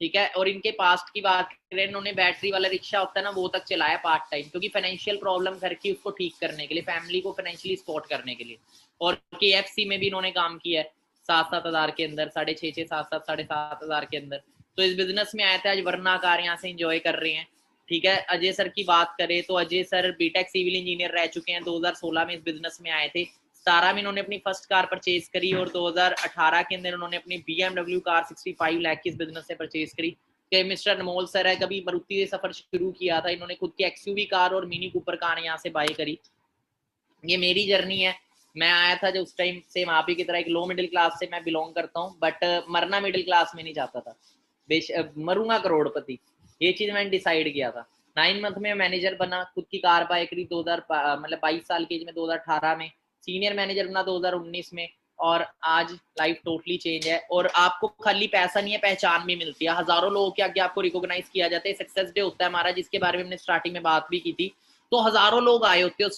ठीक है। और इनके पास्ट की बात करें, इन्होंने बैटरी वाला रिक्शा होता है ना, वो तक चलाया पार्ट टाइम, क्योंकि फाइनेंशियल प्रॉब्लम घर की, उसको ठीक करने के लिए, फैमिली को फाइनेंशियली सपोर्ट करने के लिए। और KFC में भी इन्होंने काम किया है 7-7 हज़ार के अंदर, 6,500, 7-7, 7,500 हज़ार के अंदर। तो इस बिजनेस में आए थे, आज वरना कार यहाँ से एंजॉय कर रहे हैं, ठीक है। अजय सर की बात करें तो Ajay sir BTech civil engineer रह चुके हैं, 2016 में इस बिजनेस में आए थे। 17 में इन्होंने अपनी फर्स्ट कार परचेज करी, और 2018 के अंदर उन्होंने अपनी BMW कार 65 लाख की इस बिजनेस से परचेज करी। मिस्टर अनमोल सर है, कभी मारुति से सफर शुरू किया था, इन्होंने खुद की XUV कार और मिनी कूपर कार यहाँ से बाय करी। ये मेरी जर्नी है। मैं आया था जो उस टाइम से आप ही की तरह एक लो मिडिल क्लास से मैं बिलोंग करता हूँ, बट मरना मिडिल क्लास में नहीं चाहता था, मरूंगा करोड़पति, ये चीज मैंने डिसाइड किया था। 9 मंथ में मैनेजर बना, खुद की कार बाय करी 2000 मतलब 22 साल की एज में, 2018 में सीनियर मैनेजर बना 2019 में, और आज लाइफ टोटली चेंज है। और आपको खाली पैसा नहीं है, पहचान भी मिलती है, हजारों लोगों के आगे आपको रिकॉग्नाइज किया जाता है। सक्सेस डे होता है हमारा, जिसके बारे में हमने स्टार्टिंग में बात भी की थी, तो हजारों लोग आए होते हैं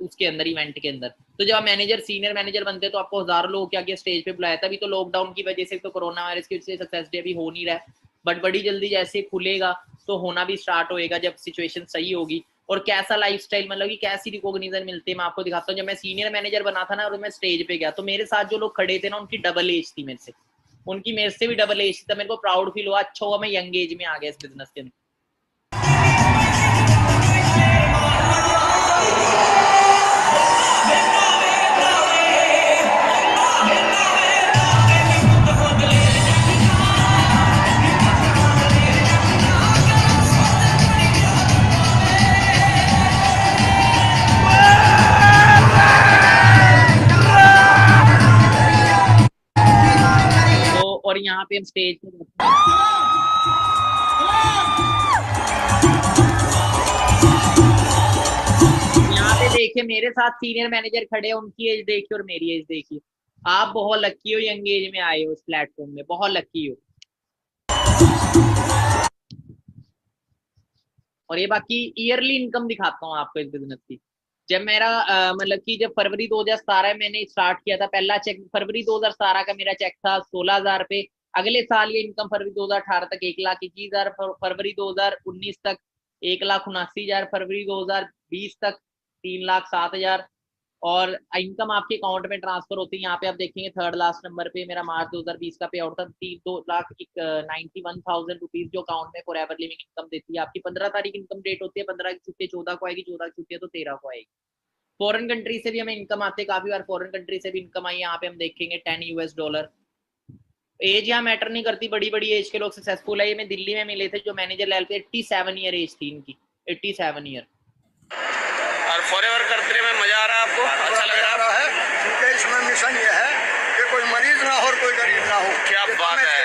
उसके अंदर, इवेंट के अंदर। तो जब आप मैनेजर सीनियर मैनेजर बनते हैं तो आपको हजारों लोगों के आगे स्टेज पे बुलाया था। अभी तो लॉकडाउन की वजह से, तो कोरोना वायरस की वजह से सक्सेस डे अभी हो नहीं रहा है, बट बड़ी जल्दी जैसे खुलेगा तो होना भी स्टार्ट होएगा, जब सिचुएशन सही होगी। और कैसा लाइफस्टाइल, मतलब कि कैसी रिकॉग्निशन मिलती है, मैं आपको दिखाता हूँ। जब मैं सीनियर मैनेजर बना था ना, और मैं स्टेज पे गया, तो मेरे साथ जो लोग खड़े थे ना, उनकी डबल एज थी मेरे से, उनकी मेरे से भी डबल एज थी। तो मेरे को प्राउड फील हुआ, अच्छा हुआ मैं यंग एज में आ गया इस बिजनेस के अंदर। और यहाँ पे हम स्टेज पे यहाँ पे देखिए, मेरे साथ सीनियर मैनेजर खड़े हैं, उनकी एज देखिए और मेरी एज देखिए। आप बहुत लकी हो, यंग एज में आए हो इस प्लेटफॉर्म में, बहुत लकी हो। और ये बाकी ईयरली इनकम दिखाता हूँ आपको इस बिजनेस की। जब मेरा मतलब कि जब फरवरी 2017 मैंने स्टार्ट किया था, पहला चेक फरवरी 2017 का मेरा चेक था 16,000 पे। अगले साल ये इनकम फरवरी 2018 तक 1,21,000, फरवरी 2019 तक 1,79,000, फरवरी 2020 तक 3,07,000। और इनकम आपके अकाउंट में ट्रांसफर होती है। यहाँ पे आप देखेंगे थर्ड लास्ट नंबर पे मेरा मार्च 2020 का पे आउट था 2,91,000 रुपीज, जो अकाउंट में फॉर एवर लिविंग इनकम देती है। आपकी 15 तारीख इनकम डेट होती है, 15 की छुट्टी 14 को आएगी, 14 की छुट्टी तो 13 को आएगी। फॉरेन कंट्री से भी हमें इनकम आते हैं, काफी बार फॉरेन कंट्री से भी इनकम आई। यहाँ पे हम देखेंगे $10। एज यहाँ मैटर नहीं करती, बड़ी बड़ी एज के लोग सक्सेसफुल है। ये मैं दिल्ली में मिले थे, जो मैनेजर लेवल पे 87 ईयर एज थी इनकी, 87 ईयर। और फॉरएवर करते में मजा आ रहा है आपको, अच्छा लग रहा है? क्योंकि इसमें मिशन ये है कि कोई मरीज ना हो और कोई गरीब ना हो। क्या बात है,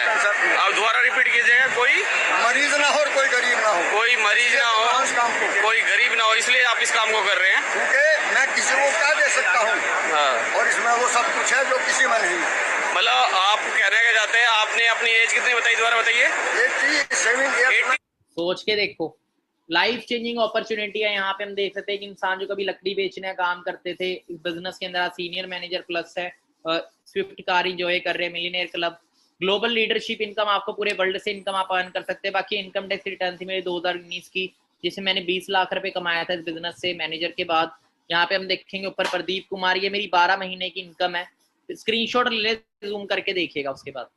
और दोबारा रिपीट कीजिएगा। कोई मरीज ना हो और कोई गरीब ना हो, कोई मरीज ना हो, काम को कोई गरीब ना हो, इसलिए आप इस काम को कर रहे हैं। क्योंकि मैं किसी को क्या दे सकता हूँ, हाँ। और इसमें वो सब कुछ है जो किसी में नहीं। मतलब आप कहने के जाते हैं, आपने अपनी एज कितनी बताई, दोबारा बताइए। 87 सोच के देखो, लाइफ चेंजिंग अपॉर्चुनिटी है। यहाँ पे हम देख सकते हैं कि इंसान जो कभी लकड़ी बेचने का काम करते थे, इस बिजनेस के अंदर सीनियर मैनेजर प्लस है, स्विफ्ट कार इंजॉय कर रहे हैं, millionaire club, global leadership income, आपको पूरे वर्ल्ड से इनकम आप अर्न कर सकते हैं। बाकी इनकम टैक्स रिटर्न थी मेरी 2019 की, जिसमें मैंने 20 लाख रुपए कमाया था इस बिजनेस से मैनेजर के बाद। यहाँ पे हम देखेंगे ऊपर प्रदीप कुमार, ये मेरी 12 महीने की इनकम है, स्क्रीनशॉट ले जूम करके देखिएगा उसके बाद।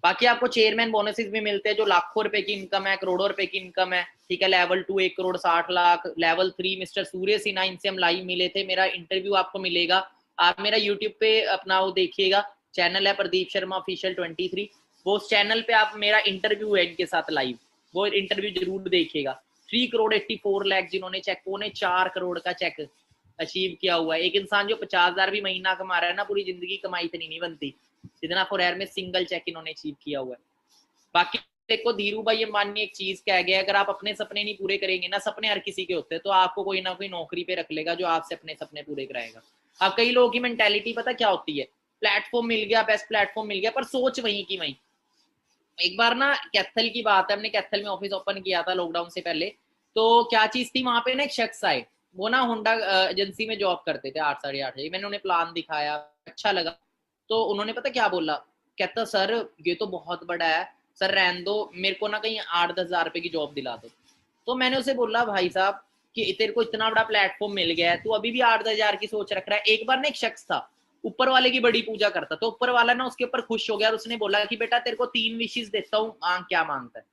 बाकी आपको चेयरमैन बोनसेस भी मिलते हैं, जो लाखों रुपए की इनकम है, करोड़ों रुपए की इनकम है, ठीक है। लेवल 2 1,60,00,000, लेवल 3 मिस्टर सूर्य सिन्हा, इनसे हम लाइव मिले थे, मेरा इंटरव्यू आपको मिलेगा। आप मेरा यूट्यूब पे अपना वो देखिएगा, चैनल है प्रदीप शर्मा ऑफिशियल 23, वो उस चैनल पे आप मेरा इंटरव्यू है इनके साथ लाइव, वो इंटरव्यू जरूर देखिएगा। 3,84,00,000 जिन्होंने चेक, उन्हें 4 करोड़ का चेक अचीव किया हुआ है। एक इंसान जो 50,000 भी महीना कमा रहा है ना, पूरी जिंदगी कमाई इतनी नहीं बनती जितना फॉर एयर में सिंगल चेक इन्होंने अचीव किया हुआ है। बाकी देखो धीरू भाई अंबानी ने एक चीज कह गया, अगर आप अपने सपने नहीं पूरे करेंगे ना, सपने हर किसी के होते हैं, तो आपको कोई ना कोई नौकरी पे रख लेगा जो आपसे अपने सपने पूरे कराएगा। अब कई लोगों की मेंटेलिटी पता क्या होती है, प्लेटफॉर्म मिल गया, बेस्ट प्लेटफॉर्म मिल गया, पर सोच वहीं की वहीं। एक बार ना कैथल की बात है, हमने कैथल में ऑफिस ओपन किया था लॉकडाउन से पहले। तो क्या चीज थी वहां पे ना, एक शख्स आए, वो ना होंडा एजेंसी में जॉब करते थे 8 साढ़े 8 बजे। मैंने उन्हें प्लान दिखाया, अच्छा लगा। तो उन्होंने पता क्या बोला, कहता सर ये तो बहुत बड़ा है, सर रहने दो, मेरे को ना कहीं 8-10 हज़ार रुपए की जॉब दिला दो। तो मैंने उसे बोला भाई साहब कि तेरे को इतना बड़ा प्लेटफॉर्म मिल गया है, तू अभी भी 8-10 हज़ार की सोच रख रहा है। एक बार ना एक शख्स था, ऊपर वाले की बड़ी पूजा करता, तो ऊपर वाला ना उसके ऊपर खुश हो गया और उसने बोला कि बेटा तेरे को 3 विशेस देता हूँ, मांग क्या मांगता है।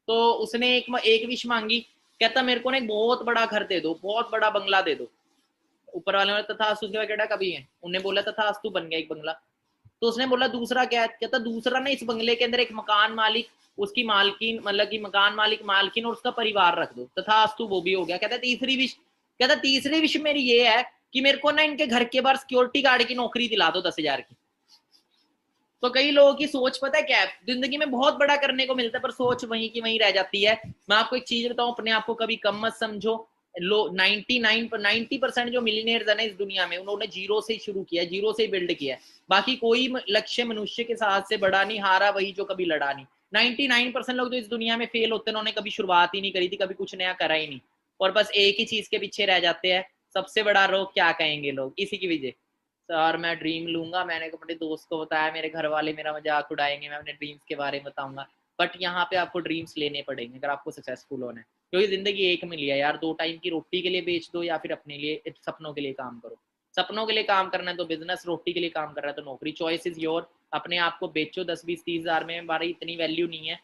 तो उसने एक विश मांगी, कहता मेरे को ना एक बहुत बड़ा घर दे दो, बहुत बड़ा बंगला दे दो। ऊपर वाले ने तथास्तु उसके बाद कहता कभी है, उन्हें बोला तथास्तु, बन गया एक बंगला। तो उसने बोला दूसरा क्या है, कहता दूसरा ना इस बंगले के अंदर एक मकान मालिक, उसकी मालकिन, मतलब कि मकान मालिक, मालकिन और उसका परिवार रख दो। तथास्तु, वो भी हो गया। कहता तीसरी विश, कहता तीसरी विश मेरी ये है कि मेरे को ना इनके घर के बाहर सिक्योरिटी गार्ड की नौकरी दिला दो 10 हज़ार की। तो कई लोगों की सोच पता है क्या है, जिंदगी में बहुत बड़ा करने को मिलता है पर सोच वहीं की वहीं रह जाती है। मैं आपको एक चीज बताऊं, अपने आप को कभी कम मत समझो। लो 90% जो मिलीनियर्स है ना इस दुनिया में, उन्होंने जीरो से ही शुरू किया, जीरो से ही बिल्ड किया। बाकी कोई लक्ष्य मनुष्य के साथ से बड़ा नहीं, हारा वही जो कभी लड़ा नहीं। 99% लोग जो इस दुनिया में फेल होते हैं, उन्होंने कभी शुरुआत ही नहीं करी थी, कभी कुछ नया करा ही नहीं, और बस एक ही चीज के पीछे रह जाते हैं। सबसे बड़ा रोग क्या कहेंगे लोग, इसी की वजह। सर मैं ड्रीम लूंगा, मैंने अपने दोस्त को बताया, मेरे घर वाले मेरा मजाक उड़ाएंगे, मैं अपने ड्रीम्स के बारे में बताऊंगा। बट यहाँ पे आपको ड्रीम्स लेने पड़ेंगे अगर आपको सक्सेसफुल होना है, क्योंकि जिंदगी एक मिली है यार। 2 टाइम की रोटी के लिए बेच दो या फिर अपने लिए सपनों के लिए काम करो। सपनों के लिए काम करना है तो बिजनेस, रोटी के लिए काम कर रहा है तो नौकरी। Choice is your. अपने आप को बेचो 10-20-30 हज़ार में, हमारी इतनी वैल्यू नहीं है,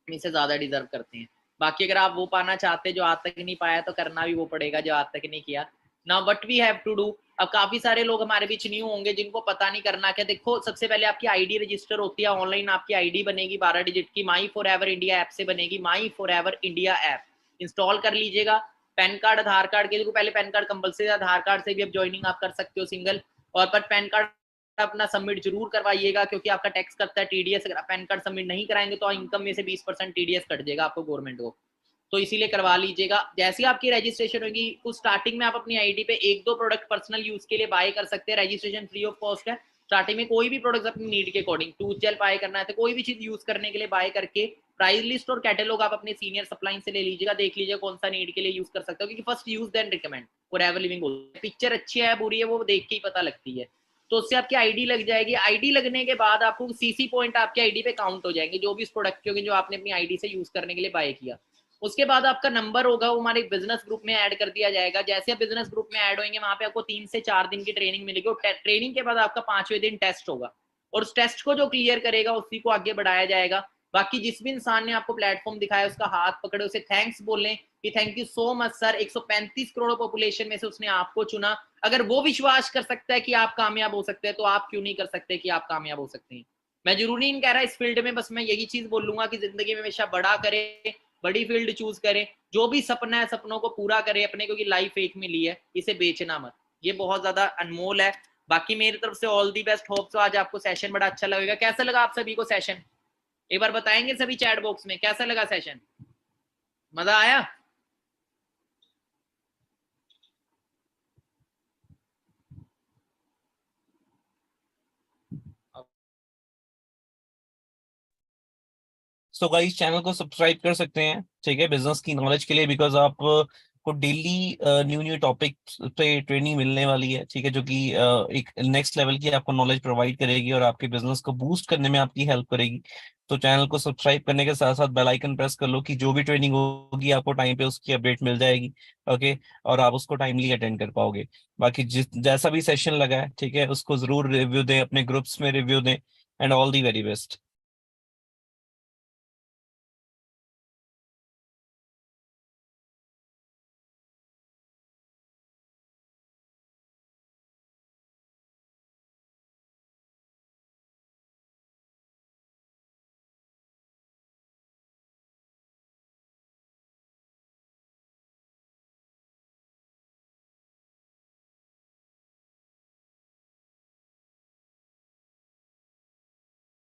इससे ज्यादा डिजर्व करते हैं। बाकी अगर आप वो पाना चाहते जो आज तक नहीं पाया, तो करना भी वो पड़ेगा जो आज तक नहीं किया। Now what we have to do. अब काफी सारे लोग हमारे बीच न्यू होंगे जिनको पता नहीं करना क्या। देखो सबसे पहले आपकी आईडी रजिस्टर होती है ऑनलाइन, आपकी आईडी बनेगी 12 डिजिट की, माई फॉर एवर इंडिया ऐप से बनेगी। माई for ever India app install कर लीजिएगा। पैन कार्ड, आधार कार्ड के लिए पहले पैन कार्ड कंपलसरी, आधार कार्ड से भी अब ज्वाइनिंग आप कर सकते हो सिंगल। और पर पैन कार्ड अपना सबमिट जरूर करवाइएगा, क्योंकि आपका टैक्स कटता है टीडीएस। अगर आप पैन कार्ड सबमिट नहीं कराएंगे तो इनकम में से 20% टीडीएस कट जाएगा आपको गवर्नमेंट को, तो इसीलिए करवा लीजिएगा। जैसे ही आपकी रजिस्ट्रेशन होगी, कुछ स्टार्टिंग में आप अपनी आईडी पे 1-2 प्रोडक्ट पर्सनल यूज के लिए बाय कर सकते हैं। रजिस्ट्रेशन फ्री ऑफ कॉस्ट है। स्टार्टिंग में कोई भी प्रोडक्ट अपनी नीड के अकॉर्डिंग, टूथ जेल बाय करना है तो कोई भी चीज यूज करने के लिए बाय करके प्राइस लिस्ट और कैटेलॉग आप अपने सीनियर सप्लाइन से ले लीजिएगा, देख लीजिए कौन सा नीड के लिए यूज कर सकते हो, क्योंकि first use then recommend Forever Living. Picture अच्छी है बुरी है वो देख के ही पता लगती है। तो उससे आपकी आईडी लग जाएगी। आईडी लगने के बाद आपको सीसी पॉइंट आपके आईडी पे काउंट हो जाएंगे, जो भी इस प्रोडक्ट के होंगे जो आपने अपनी आईडी से यूज करने के लिए बाय किया। उसके बाद आपका नंबर होगा, वो हमारे बिजनेस ग्रुप में ऐड कर दिया जाएगा। जैसे आप बिजनेस ग्रुप में ऐड होंगे, वहां पे आपको 3 से 4 दिन की ट्रेनिंग मिलेगी, और ट्रेनिंग के बाद आपका 5वें दिन टेस्ट होगा, और उस टेस्ट को जो क्लियर करेगा उसी को आगे बढ़ाया जाएगा। बाकी जिस भी इंसान ने आपको प्लेटफॉर्म दिखाया उसका हाथ पकड़े, उसे थैंक्स बोलें कि thank you so much sir, 135 crore population में से उसने आपको चुना। अगर वो विश्वास कर सकता है कि आप कामयाब हो सकते हैं, तो आप क्यों नहीं कर सकते कि आप कामयाब हो सकते हैं। मैं जरूरी नहीं कह रहा इस फील्ड में, बस मैं यही चीज बोलूंगा कि जिंदगी में हमेशा बड़ा करें, बड़ी फील्ड चूज करें, जो भी सपना है सपनों को पूरा करें अपने, क्योंकि लाइफ एक मिली है, इसे बेचना मत, ये बहुत ज्यादा अनमोल है। बाकी मेरी तरफ से ऑल दी बेस्ट। होप तो आज आपको सेशन बड़ा अच्छा लगेगा। कैसा लगा आप सभी को सेशन, एक बार बताएंगे सभी चैट बॉक्स में कैसा लगा सेशन, मजा आया? सो गाइस चैनल को सब्सक्राइब कर सकते हैं, ठीक है, बिजनेस की नॉलेज के लिए, बिकॉज आप को डेली न्यू न्यू टॉपिक पे ट्रेनिंग मिलने वाली है, ठीक है, जो कि एक नेक्स्ट लेवल की आपको नॉलेज प्रोवाइड करेगी और आपके बिजनेस को बूस्ट करने में आपकी हेल्प करेगी। तो चैनल को सब्सक्राइब करने के साथ साथ बेल आइकन प्रेस कर लो कि जो भी ट्रेनिंग होगी आपको टाइम पे उसकी अपडेट मिल जाएगी। ओके, और आप उसको टाइमली अटेंड कर पाओगे। बाकी जिस जैसा भी सेशन लगा है, ठीक है, उसको जरूर रिव्यू दें, अपने ग्रुप्स में रिव्यू दें, and all the very best.